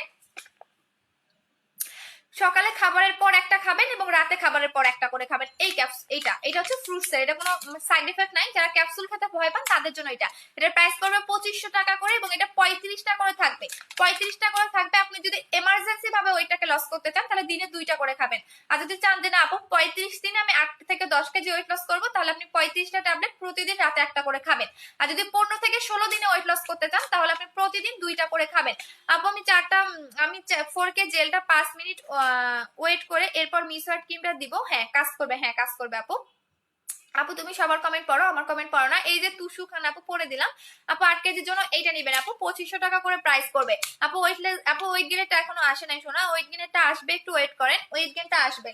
S1: সকালে খাবারের পর একটা খাবেন, এবং রাতে খাবারের পর একটা করে খাবেন। এই এইটা এটা হচ্ছে ফ্রুটসের, এটা কোনো সাইড এফেক্ট নাই, যারা ক্যাপসুল খেতে ভয় পান তাদের জন্য এটা। এটার প্রাইস পড়বে 2500 টাকা করে, এবং এটা 35টা করে থাকবে, 35টা করে থাকবে। আপনি যদি এমার্জেন্সি ভাবে ওইটাকে লস করতে চান তাহলে দিনে 2টা করে খাবেন। আর যদি চান যে না আপু 35 দিনে আমি 8 থেকে 10 কেজি ওয়েট লস করবো, তাহলে আপনি 35টা ট্যাবলেট প্রতিদিন রাতে একটা করে খাবেন। আর যদি 15 থেকে 16 দিনে ওয়েট লস করতে চান তাহলে আপনি প্রতিদিন 2টা করে খাবেন। আপু আমি 4K জেলটা 5 মিনিট ওয়েট করে এরপর মিস হোয়াইট ক্রিমটা দিব, হ্যাঁ কাজ করবে, হ্যাঁ কাজ করবে আপু। আপু তুমি সবার কমেন্ট পড়ো, আমার কমেন্ট পড়ো না। এই যে তুষু খান আপু পড়ে দিলাম। আপু 8 কেজির জন্য এইটা নিবেন আপু, 2500 টাকা করে প্রাইস করবে। আপু ওয়েট গেইনটা এখনো আসে নাই শোনা, ওয়েট গেইনটা আসবে, একটু ওয়েট করেন, ওয়েট গেইনটা আসবে,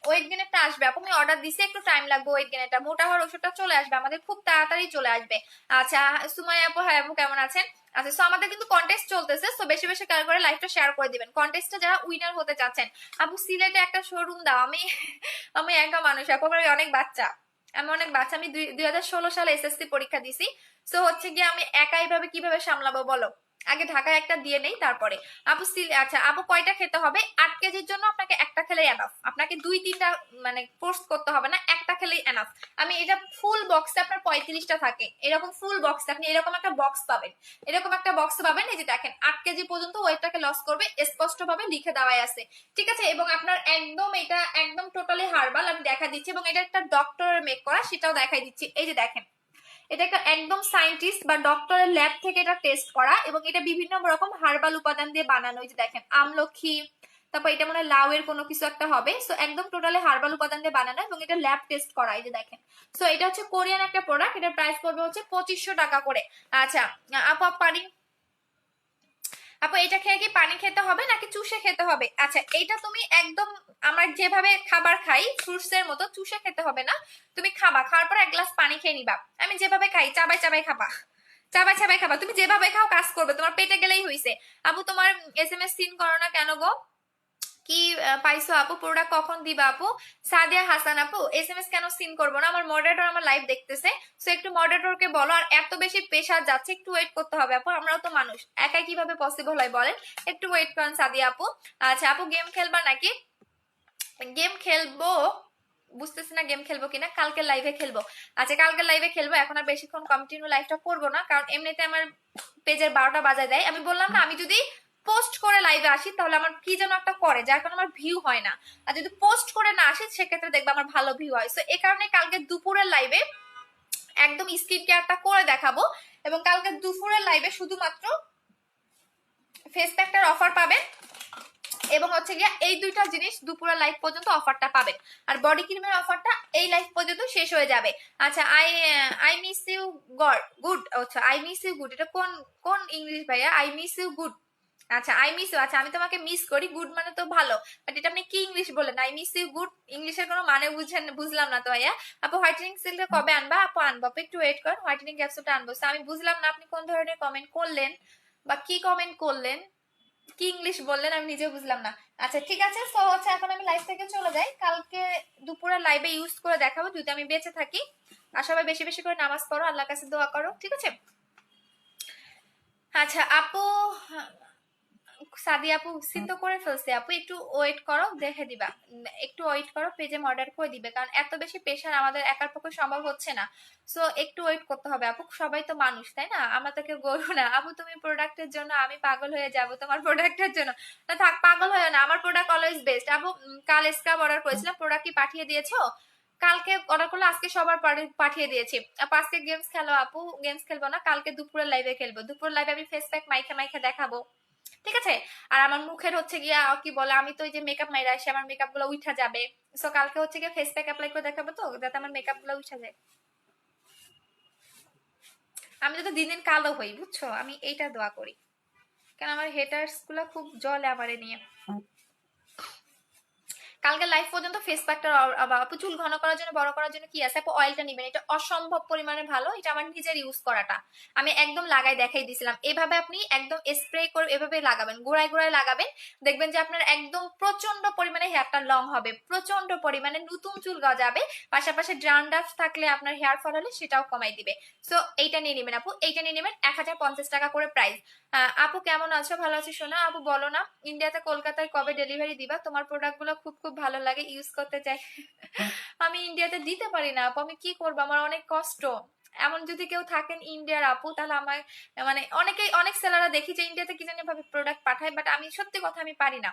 S1: ওয়েট গেইনটা আসবে আপু। আমি অর্ডার দিছি, একটু টাইম লাগবে ওয়েট গেইনটা, মোটা হওয়ার ওষুধটা চলে আসবে আমাদের, খুব তাড়াতাড়ি চলে আসবে। আচ্ছা সুমাইয়া আপু, হ্যাঁ আপু কেমন আছেন? আচ্ছা সো আমাদের কিন্তু কন্টেস্ট চলতেছে, সো বেশি বেশি করে লাইভটা শেয়ার করে দিবেন, কন্টেস্টে যারা উইনার হতে চাচ্ছেন। আপু সিলেটে একটা শোরুম দাও, আমি একা মানুষ আপু, আমার অনেক বাচ্চা, আমি 2016 সালে এসএসসি পরীক্ষা দিছি। সো হচ্ছে গিয়ে আমি একা এইভাবে কিভাবে সামলাবো বলো? আগে ঢাকায় একটা দিয়ে নেই তারপরে। আচ্ছা আপু কয়টা খেতে হবে? 8 কেজির জন্য আপনাকে একটা খেলেই এনাফ, আপনাকে 2-3টা মানে কোর্স করতে হবে না, একটা খেলেই এনাফ। আমি এটা ফুল বক্সে আপনার 35টা থাকে, এরকম ফুল বক্স আপনি এরকম একটা বক্স পাবেন, এরকম একটা বক্স পাবেন। এই যে দেখেন 8 কেজি পর্যন্ত ওয়েটটাকে লস করবে, স্পষ্ট ভাবে লিখে দেওয়াই আছে, ঠিক আছে? এবং আপনার একদম এটা একদম টোটালি হার্বাল, আমি দেখা দিচ্ছি। এবং এটা একটা ডক্টরের মেক করা, সেটাও দেখাই দিচ্ছি। এই যে দেখেন, এটা একটা একদম সায়েন্টিস্ট বা ডক্টরের ল্যাব থেকে এটা টেস্ট করা, এবং এটা বিভিন্ন রকম হার্বাল উপাদান দিয়ে বানানো। এই যে দেখেন আমলখি, তারপর এটা মনে হয় লাউ এর কোনো কিছু একটা হবে। সো একদম টোটালি হার্বাল উপাদান দিয়ে বানানো, এবং এটা ল্যাব টেস্ট করা। এই যে দেখেন, সো এটা হচ্ছে কোরিয়ান একটা প্রোডাক্ট, এটার প্রাইস পড়বে হচ্ছে 2500 টাকা করে। আচ্ছা আপু পারি আপু এটা খেয়ে কি পানি খেতে হবে নাকি চুষে খেতে হবে? আচ্ছা এইটা তুমি একদম আমার যেভাবে খাবার খাই ফ্রুটস এর মতো চুষে খেতে হবে না, তুমি খাবা, খাওয়ার পর 1 গ্লাস পানি খেয়ে নিবা। আমি যেভাবে খাই চাবাই চাবাই খাবা, চাবাই চাবাই খাবা, তুমি যেভাবে খাও কাজ করবে, তোমার পেটে গেলেই হইছে। আপু তোমার SMS সিন করো না কেন গো? কি পাইছো আপু? প্রোডাক্ট কখন দিবা আপু? সাদিয়া হাসান আপু SMS কেন সিন করবো না? আমার মডারেটর আমার লাইভ দেখতেছে, সো একটু মডারেটরকে বলো। আর এত বেশি প্রেশার যাচ্ছে, একটু ওয়েট করতে হবে আপু, আমরাও তো মানুষ, একাই কিভাবে পসিবল হয় বলেন? একটু ওয়েট করেন সাদিয়া আপু। আচ্ছা আপু গেম খেলবা নাকি? গেম খেলবো, বুঝতেছি না গেম খেলবো কিনা, কালকে লাইভে খেলবো। আচ্ছা কালকে লাইভে খেলবো, এখন আর বেশিক্ষণ কন্টিনিউ লাইভটা করবো না, কারণ এমনিতে আমার পেজের 12টা বাজায় দেয়। আমি বললাম না, আমি যদি পোস্ট করে লাইভে আসি তাহলে আমার কি যেন একটা করে, যার কারণে আমার ভিউ হয় না। আর যদি পোস্ট করে না আসি সেক্ষেত্রে দেখবে আমার ভালো ভিউ হয়। সো এই কারণে কালকে দুপুরের লাইভে একদম স্কিন কেয়ারটা করে দেখাবো, এবং কালকে দুপুরের লাইভে শুধুমাত্র ফেস প্যাকটার অফার পাবেন এবং হচ্ছে গিয়া এই দুইটা জিনিস দুপুরের লাইভ পর্যন্ত অফারটা পাবেন। আর বডি ক্রিমের অফারটা এই লাইভ পর্যন্ত শেষ হয়ে যাবে। আচ্ছা, আই মিস ইউ গুড। আচ্ছা, আই মিস ইউ গুড এটা কোন কোন ইংলিশ ভাইয়া? I miss you good. আচ্ছা, আই মিস ইউ, আচ্ছা আমি তোমাকে মিস করি, গুড মানে তো ভালো, বাট এটা আপনি কি ইংলিশ বলেন? আই মিস ইউ গুড, ইংলিশের কোনো মানে বুঝলাম না তো ভাইয়া। আপু হোয়াইটেনিং সিল্কটা কবে আনবা? আপু আনবো, আপু একটু ওয়েট করেন, হোয়াইটেনিং ক্যাপসুলটা আনবো। আমি বুঝলাম না আপনি কোন ধরনের কমেন্ট করলেন বা কি কমেন্ট করলেন, কি ইংলিশ বললেন আমি নিজেও বুঝলাম না। আচ্ছা ঠিক আছে, সো হচ্ছে এখন আমি লাইভ থেকে চলে যাই, কালকে দুপুরে লাইভে ইউজ করে দেখাবো যদি আমি বেঁচে থাকি। আর সবাই বেশি বেশি করে নামাজ পড়ো, আল্লাহর কাছে দোয়া করো, ঠিক আছে? আচ্ছা আপু, সাদি আপু সিন তো করে ফেলছে, আপু একটু ওয়েট করো, দেখে দিবা, একটু ওয়েট করো, পেজে মর্ডার করে দিবে, কারণ এত বেশি প্রেশার আমাদের একার পক্ষে সম্ভব হচ্ছে না। সো একটু ওয়েট করতে হবে আপু, সবাই তো মানুষ তাই না, আমরা তো কেউ গরু না। আপু তুমি প্রোডাক্টের জন্য আমি পাগল হয়ে যাব তোমার প্রোডাক্টের জন্য। না থাক, পাগল হয়ে না, আমার প্রোডাক্ট অলওয়েজ বেস্ট। আপু কাল স্ক্রাব অর্ডার করেছিলাম, প্রোডাক্ট কি পাঠিয়ে দিয়েছো? কালকে অর্ডার করলে আজকে সবার পাঠিয়ে দিয়েছি। আপু আজকে গেমস খেলো? আপু গেমস খেলবো না, কালকে দুপুরের লাইভে খেলবো। দুপুরের লাইভে আমি ফেস প্যাক মাইখে মাইখে দেখাবো, ঠিক আছে? আর আমার মুখের হচ্ছে গিয়া কি বলে, আমি তো ওই যে মেকআপ মাইরা আসি, আমার মেকআপ গুলো উঠা যাবে। সো কালকে হচ্ছে গিয়ে ফেস প্যাক অ্যাপ্লাই করে দেখাবো তো, যাতে আমার মেকআপ গুলো উঠা যায়। আমি তো দিন দিন কালো হই, বুঝছো? আমি এইটা দোয়া করি, কারণ আমার হেটার্স গুলা খুব জলে আমারে নিয়ে। কালকে লাইভ পর্যন্ত ফেস প্যাকটা, আপু চুল ঘন করার জন্য, বড় করার জন্য কি আছে? আপু অয়েলটা নেবেন, এটা অসম্ভব পরিমাণে ভালো, এটা আমার নিজের ইউজ করাটা, আমি একদম লাগাই দেখাই দিছিলাম। এভাবে আপনি একদম স্প্রে করে এভাবে লাগাবেন, গোড়ায় গোড়ায় লাগাবেন, দেখবেন যে আপনার একদম প্রচন্ড পরিমাণে হেয়ারটা লং হবে, প্রচন্ড পরিমাণে নতুন চুল গজাবে, পাশাপাশি ড্যান্ড্রাফ থাকলে আপনার হেয়ার ফল হলে সেটাও কমাই দিবে। সো এইটা নিয়ে নেবেন আপু, এইটা নিয়ে নেবেন, 1050 টাকা করে প্রাইস। আপু কেমন আছো? ভালো আছি সোনা। আপু বলো না ইন্ডিয়াতে কলকাতায় কবে ডেলিভারি দিবা? তোমার প্রোডাক্ট গুলো খুব খুব ভালো লাগে, ইউজ করতে চাই। আমি ইন্ডিয়াতে দিতে পারি না আপু, আমি কি করবো, আমার অনেক কষ্ট। এমন যদি কেউ থাকেন ইন্ডিয়ার আপু, তাহলে আমার মানে অনেক সেলাররা দেখি যে ইন্ডিয়াতে কি জানি ভাবে প্রোডাক্ট পাঠায়, বাট আমি সত্যি কথা আমি পারি না,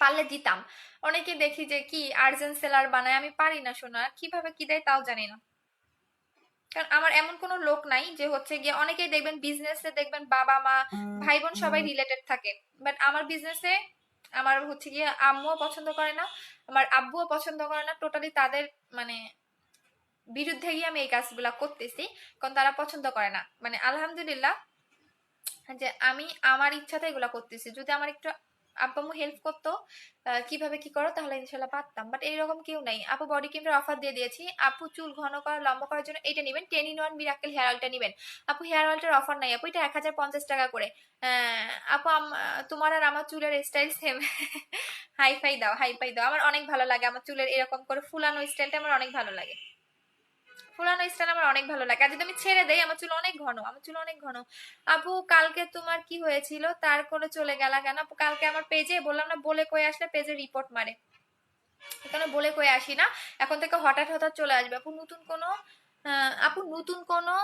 S1: পারলে দিতাম। অনেকে দেখি যে কি আর্জেন্ট সেলার বানায়, আমি পারি না শোনা, কিভাবে কি দেয় তাও জানি না। কারণ আমার এমন কোনো লোক নাই যে হচ্ছে গিয়ে, অনেকেই দেখবেন বিজনেসে দেখবেন বাবা মা ভাই বোন সবাই রিলেটেড থাকে, বাট আমার বিজনেসে আমার হচ্ছে গিয়ে আম্মুও পছন্দ করে না, আমার আব্বুও পছন্দ করে না, টোটালি তাদের মানে বিরুদ্ধে গিয়ে আমি এই কাজগুলা করতেছি, কারণ তারা পছন্দ করে না। মানে আলহামদুলিল্লাহ যে আমি আমার ইচ্ছাতে এগুলা করতেছি, যদি আমার একটু আব্বু আম্মু হেল্প করতো কিভাবে কি করো, তাহলে ইনশাল্লাহ পারতাম, বাট এইরকম কেউ নাই। আপু বডি ক্রিমের অফার দিয়ে দিয়েছি, আপু চুল ঘন করা লম্বা করার জন্য এটা নেবেন, 10 in 1 মিরাকেল হেয়ার অয়েলটা নেবেন। আপু হেয়ার অয়েলটার অফার নাই আপু, এটা 1050 টাকা করে। আপু তোমার আর আমার চুলের স্টাইল সেম। হাইফাই দাও, হাইফাই দাও, আমার অনেক ভালো লাগে আমার চুলের এরকম করে ফুলানো স্টাইলটা, আমার অনেক ভালো লাগে, ফুলানো স্টাইল আমার অনেক ভালো লাগে। আর যদি আমি ছেড়ে দেই, আমার চুল অনেক ঘন, আমার চুল অনেক ঘন। আপু কালকে তোমার কি হয়েছিল, তার করে চলে গেলা কেন? আপু কালকে আমার পেজে বললাম না, বলে কয়ে আসলে পেজে রিপোর্ট মারে, এখানে বলে কয়ে আসি না, এখন থেকে হঠাৎ হঠাৎ চলে আসবে। আপু নতুন কোনো আপু নতুন কোনো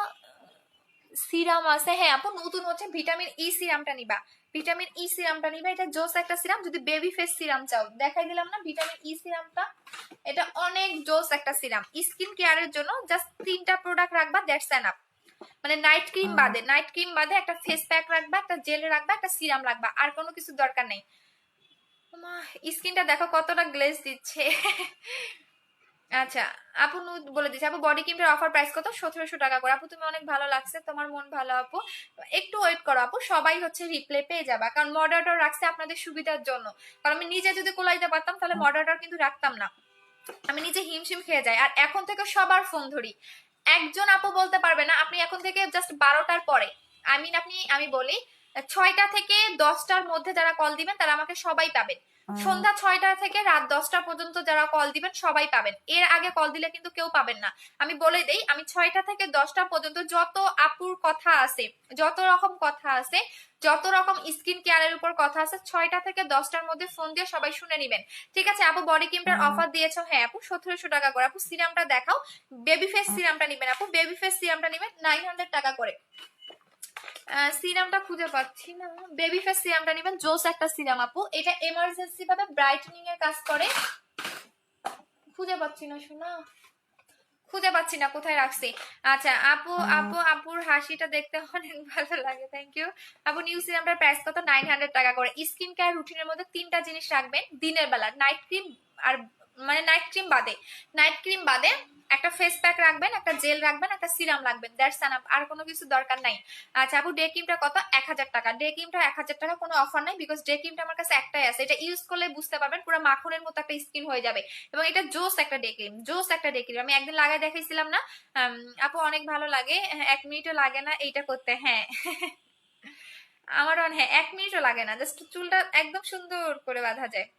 S1: সিরাম আছে? হ্যাঁ আপু, নতুন হচ্ছে ভিটামিন ই সিরামটা নিবা, ভিটামিন ই সিরামটা নিবা, এটা জোস একটা সিরাম। যদি বেবি ফেস সিরাম চাও, দেখাই দিলাম না ভিটামিন ই সিরামটা, এটা অনেক জোস একটা সিরাম স্কিন কেয়ারের জন্য। জাস্ট 3টা প্রোডাক্ট রাখবা, দ্যাটস এনাফ। মানে নাইট ক্রিম বাদে, নাইট ক্রিম বাদে একটা ফেস প্যাক রাখবা, একটা জেল রাখবা, একটা সিরাম রাখবা, আর কোনো কিছু দরকার নেই। স্কিনটা দেখো কতটা গ্লেজ দিচ্ছে। আচ্ছা আপু বলে দিচ্ছি, আপু বডি ক্রিমের অফার প্রাইস কত? 1700 টাকা করে। আপু তুমি অনেক ভালো লাগছে, তোমার মন ভালো আপু, একটু ওয়েট করো আপু, সবাই হচ্ছে রিপ্লে পেয়ে যাবা, কারণ মডারেটর রাখছে আপনাদের সুবিধার জন্য। কারণ আমি নিজে যদি কোলাইতে পারতাম তাহলে মডারেটর কিন্তু রাখতাম না, আমি নিজে হিমশিম খেয়ে যাই। আর এখন থেকে সবার ফোন ধরি, একজন আপু বলতে পারবে না। আপনি এখন থেকে জাস্ট 12টার পরে, আমি বলি 6টা থেকে 10টার মধ্যে যারা কল দিবেন তারা আমাকে সবাই পাবেন। সন্ধ্যা 6টা থেকে রাত 10টা পর্যন্ত যারা কল দিবেন সবাই পাবেন, এর আগে কল দিলে কিন্তু কেউ পাবেন না। আমি বলে দেই, আমি 6টা থেকে 10টা পর্যন্ত যত আপুর কথা আছে, যত রকম কথা আছে, যত রকম স্কিন কেয়ারের উপর কথা আছে, 6টা থেকে 10টার মধ্যে ফোন দিয়ে সবাই শুনে নিবেন, ঠিক আছে? আপু বডি ক্রিমটার অফার দিয়েছো? হ্যাঁ আপু 1700 টাকা করে। আপু সিরামটা দেখাও, বেবি ফেস সিরামটা নিবেন আপু, বেবি ফেস সিরামটা নিবেন 900 টাকা করে। সিরামটা খুঁজে পাচ্ছি না, বেবি ফেস সিরামটা নিবেন, জোস একটা সিরাম আপু, এটা এমার্জেন্সি ভাবে ব্রাইটনিং এর কাজ করে। খুঁজে পাচ্ছি না শোনা, খুঁজে পাচ্ছি না কোথায় রাখছি। আচ্ছা আপু, আপুর হাসিটা দেখতে অনেক ভালো লাগে, থ্যাংক ইউ আপু। নিউ সিরামটার প্রাইস কত? 900 টাকা করে। স্কিন কেয়ার রুটিনের মধ্যে 3টা জিনিস রাখবেন দিনের বেলা, নাইট ক্রিম আর মানে নাইট ক্রিম বাদে একটা ফেস প্যাক রাখবেন, একটা জেল রাখবেন, একটা সিরাম রাখবেন, দ্যাটস এনাফ, আর কোনো কিছু দরকার নাই। আচ্ছা আপু ডে ক্রিমটা কত? 1000 টাকা। ডে ক্রিমটা 1000 টাকা, কোনো অফার নাই, বিকজ ডে ক্রিমটা আমার কাছে একটাই আছে, এটা ইউজ করলে বুঝতে পারবেন পুরো মাখনের মতো একটা স্কিন হয়ে যাবে, এবং এটা জোস একটা ডে ক্রিম, জোস একটা ডে ক্রিম। আমি একদিন লাগাই দেখাইছিলাম না আপু, অনেক ভালো লাগে। 1 মিনিটও লাগে না এইটা করতে, হ্যাঁ আমারও, হ্যাঁ 1 মিনিটও লাগে না, জাস্ট চুলটা একদম সুন্দর করে বাঁধা যায়।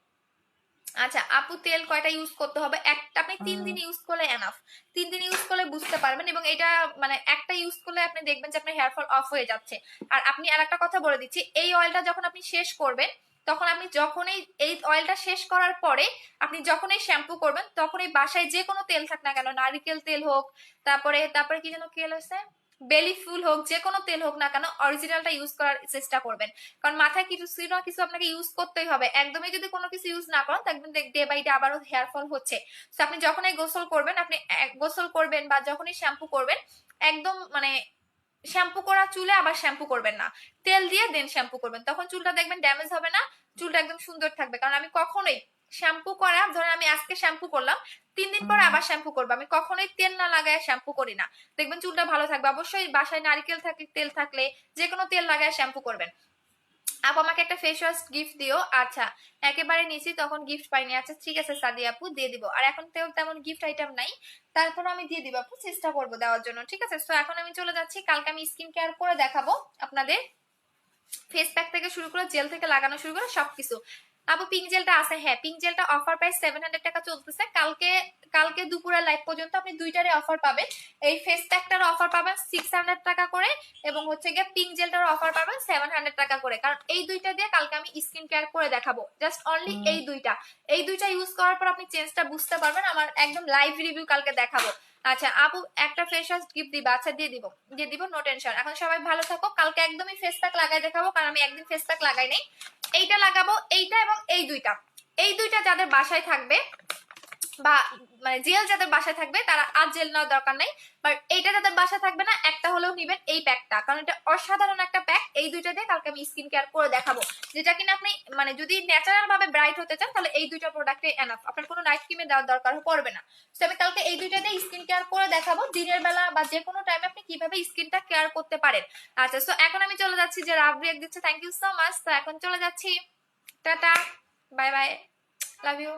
S1: আচ্ছা আপু তেল কয়টা ইউজ করতে হবে? একটা, আপনি 3 দিন ইউজ করলে এনাফ, 3 দিন ইউজ করলে বুঝতে পারবেন, এবং এটা মানে একটা ইউজ করলে আপনি দেখবেন যে আপনার হেয়ার ফল অফ হয়ে যাচ্ছে। আর আপনি আর একটা কথা বলে দিচ্ছি, এই অয়েলটা যখন আপনি শেষ করবেন, তখন আপনি যখনই এই অয়েলটা শেষ করার পরে আপনি যখনই শ্যাম্পু করবেন, তখনই বাসায় যে কোনো তেল থাক না কেন, নারিকেল তেল হোক, তারপরে তারপরে কি যেন তেল আছে, বেলি ফুল হোক, যে কোনো তেল হোক না কেন, অরিজিনালটা ইউজ করার চেষ্টা করবেন। কারণ মাথায় কিছু না কিছু আপনাকে ইউজ করতেই হবে, একদমই যদি কোনো কিছু ইউজ না করেন দেখবেন ডে বাই ডে আবারও হেয়ার ফল হচ্ছে। তো আপনি যখনই গোসল করবেন, আপনি গোসল করবেন বা যখনই শ্যাম্পু করবেন, একদম মানে শ্যাম্পু করা চুলে আবার শ্যাম্পু করবেন না, তেল দিয়ে দেন শ্যাম্পু করবেন, তখন চুলটা দেখবেন ড্যামেজ হবে না, চুলটা একদম সুন্দর থাকবে। কারণ আমি কখনোই শ্যাম্পু করা, ধরেন আমি আজকে শ্যাম্পু করলাম, 3 দিন পরে আবার শ্যাম্পু করবো, আমি কখনোই তেল না লাগায় শ্যাম্পু করি না, দেখবেন চুলটা ভালো থাকবে। অবশ্যই বাসায় নারকেল থাকে, তেল থাকলে যে কোনো তেল লাগায় শ্যাম্পু করবেন। আপু আমাকে একটা ফেস ওয়াশ গিফট দিও। আচ্ছা একেবারে নিয়েছি, তখন গিফট পাইনি। আচ্ছা ঠিক আছে সাদি আপু, দিয়ে দিব। আর এখন তেমন গিফট আইটেম নাই, তারপর আমি দিয়ে দিব আপু, চেষ্টা করবো দেওয়ার জন্য, ঠিক আছে। তো এখন আমি চলে যাচ্ছি, কালকে আমি স্কিন কেয়ার করে দেখাবো আপনাদের, ফেস প্যাক থেকে শুরু করে জেল থেকে লাগানো শুরু করে সবকিছু। আপু পিঙ্ক জেলটা আছে, হ্যাঁ পিঙ্ক জেলটা অফার প্রাইস 700 টাকা চলতেছে। কালকে দুপুরের লাইভ পর্যন্ত আপনি দুইটারে অফার পাবেন। এই ফেস প্যাকটার অফার পাবেন 600 টাকা করে, এবং হচ্ছে গিয়ে পিঙ্ক জেলটার অফার পাবেন 700 টাকা করে। কারণ এই দুইটা দিয়ে কালকে আমি স্কিন কেয়ার করে দেখাবো, জাস্ট অনলি এই দুইটা ইউজ করার পর আপনি চেঞ্জটা বুঝতে পারবেন, আমার একদম লাইভ রিভিউ কালকে দেখাবো। আচ্ছা আপু একটা ফেস ওয়াশ গিফট দিবা? আচ্ছা দিয়ে দিব, নো টেনশন। এখন সবাই ভালো থাকো, কালকে একদমই ফেস প্যাক লাগাই দেখাবো, কারণ আমি একদিন ফেস প্যাক লাগাই নাই। এইটা লাগাবো, এইটা এবং এই দুইটা যাদের বাসায় থাকবে, বা মানে জেল যাদের বাসায় থাকবে তারা আর জেল নেওয়ার দরকার নাই, বাট এইটা যাদের বাসায় থাকবে না, একটা হলেও নিবেন এই প্যাকটা, কারণ এটা অসাধারণ একটা প্যাক। এই দুইটা দিয়ে কালকে আমি স্কিন কেয়ার করে দেখাবো, যেটা কিনা আপনি মানে যদি ন্যাচারাল ভাবে ব্রাইট হতে চান, তাহলে এই দুইটা প্রোডাক্টে এনাফ, আপনার কোনো নাইট ক্রিমে দেওয়ার দরকার পড়বে না। তো আমি কালকে এই দুইটা দিয়ে স্কিন কেয়ার করে দেখাবো, দিনের বেলা বা যে কোনো টাইমে আপনি কিভাবে স্কিনটা কেয়ার করতে পারেন। আচ্ছা সো এখন আমি চলে যাচ্ছি, যে রাব রিয়েক্ট দিচ্ছে, থ্যাংক ইউ সো মাচ। তো এখন চলে যাচ্ছি, টাটা, বাই বাই, লাভ ইউ।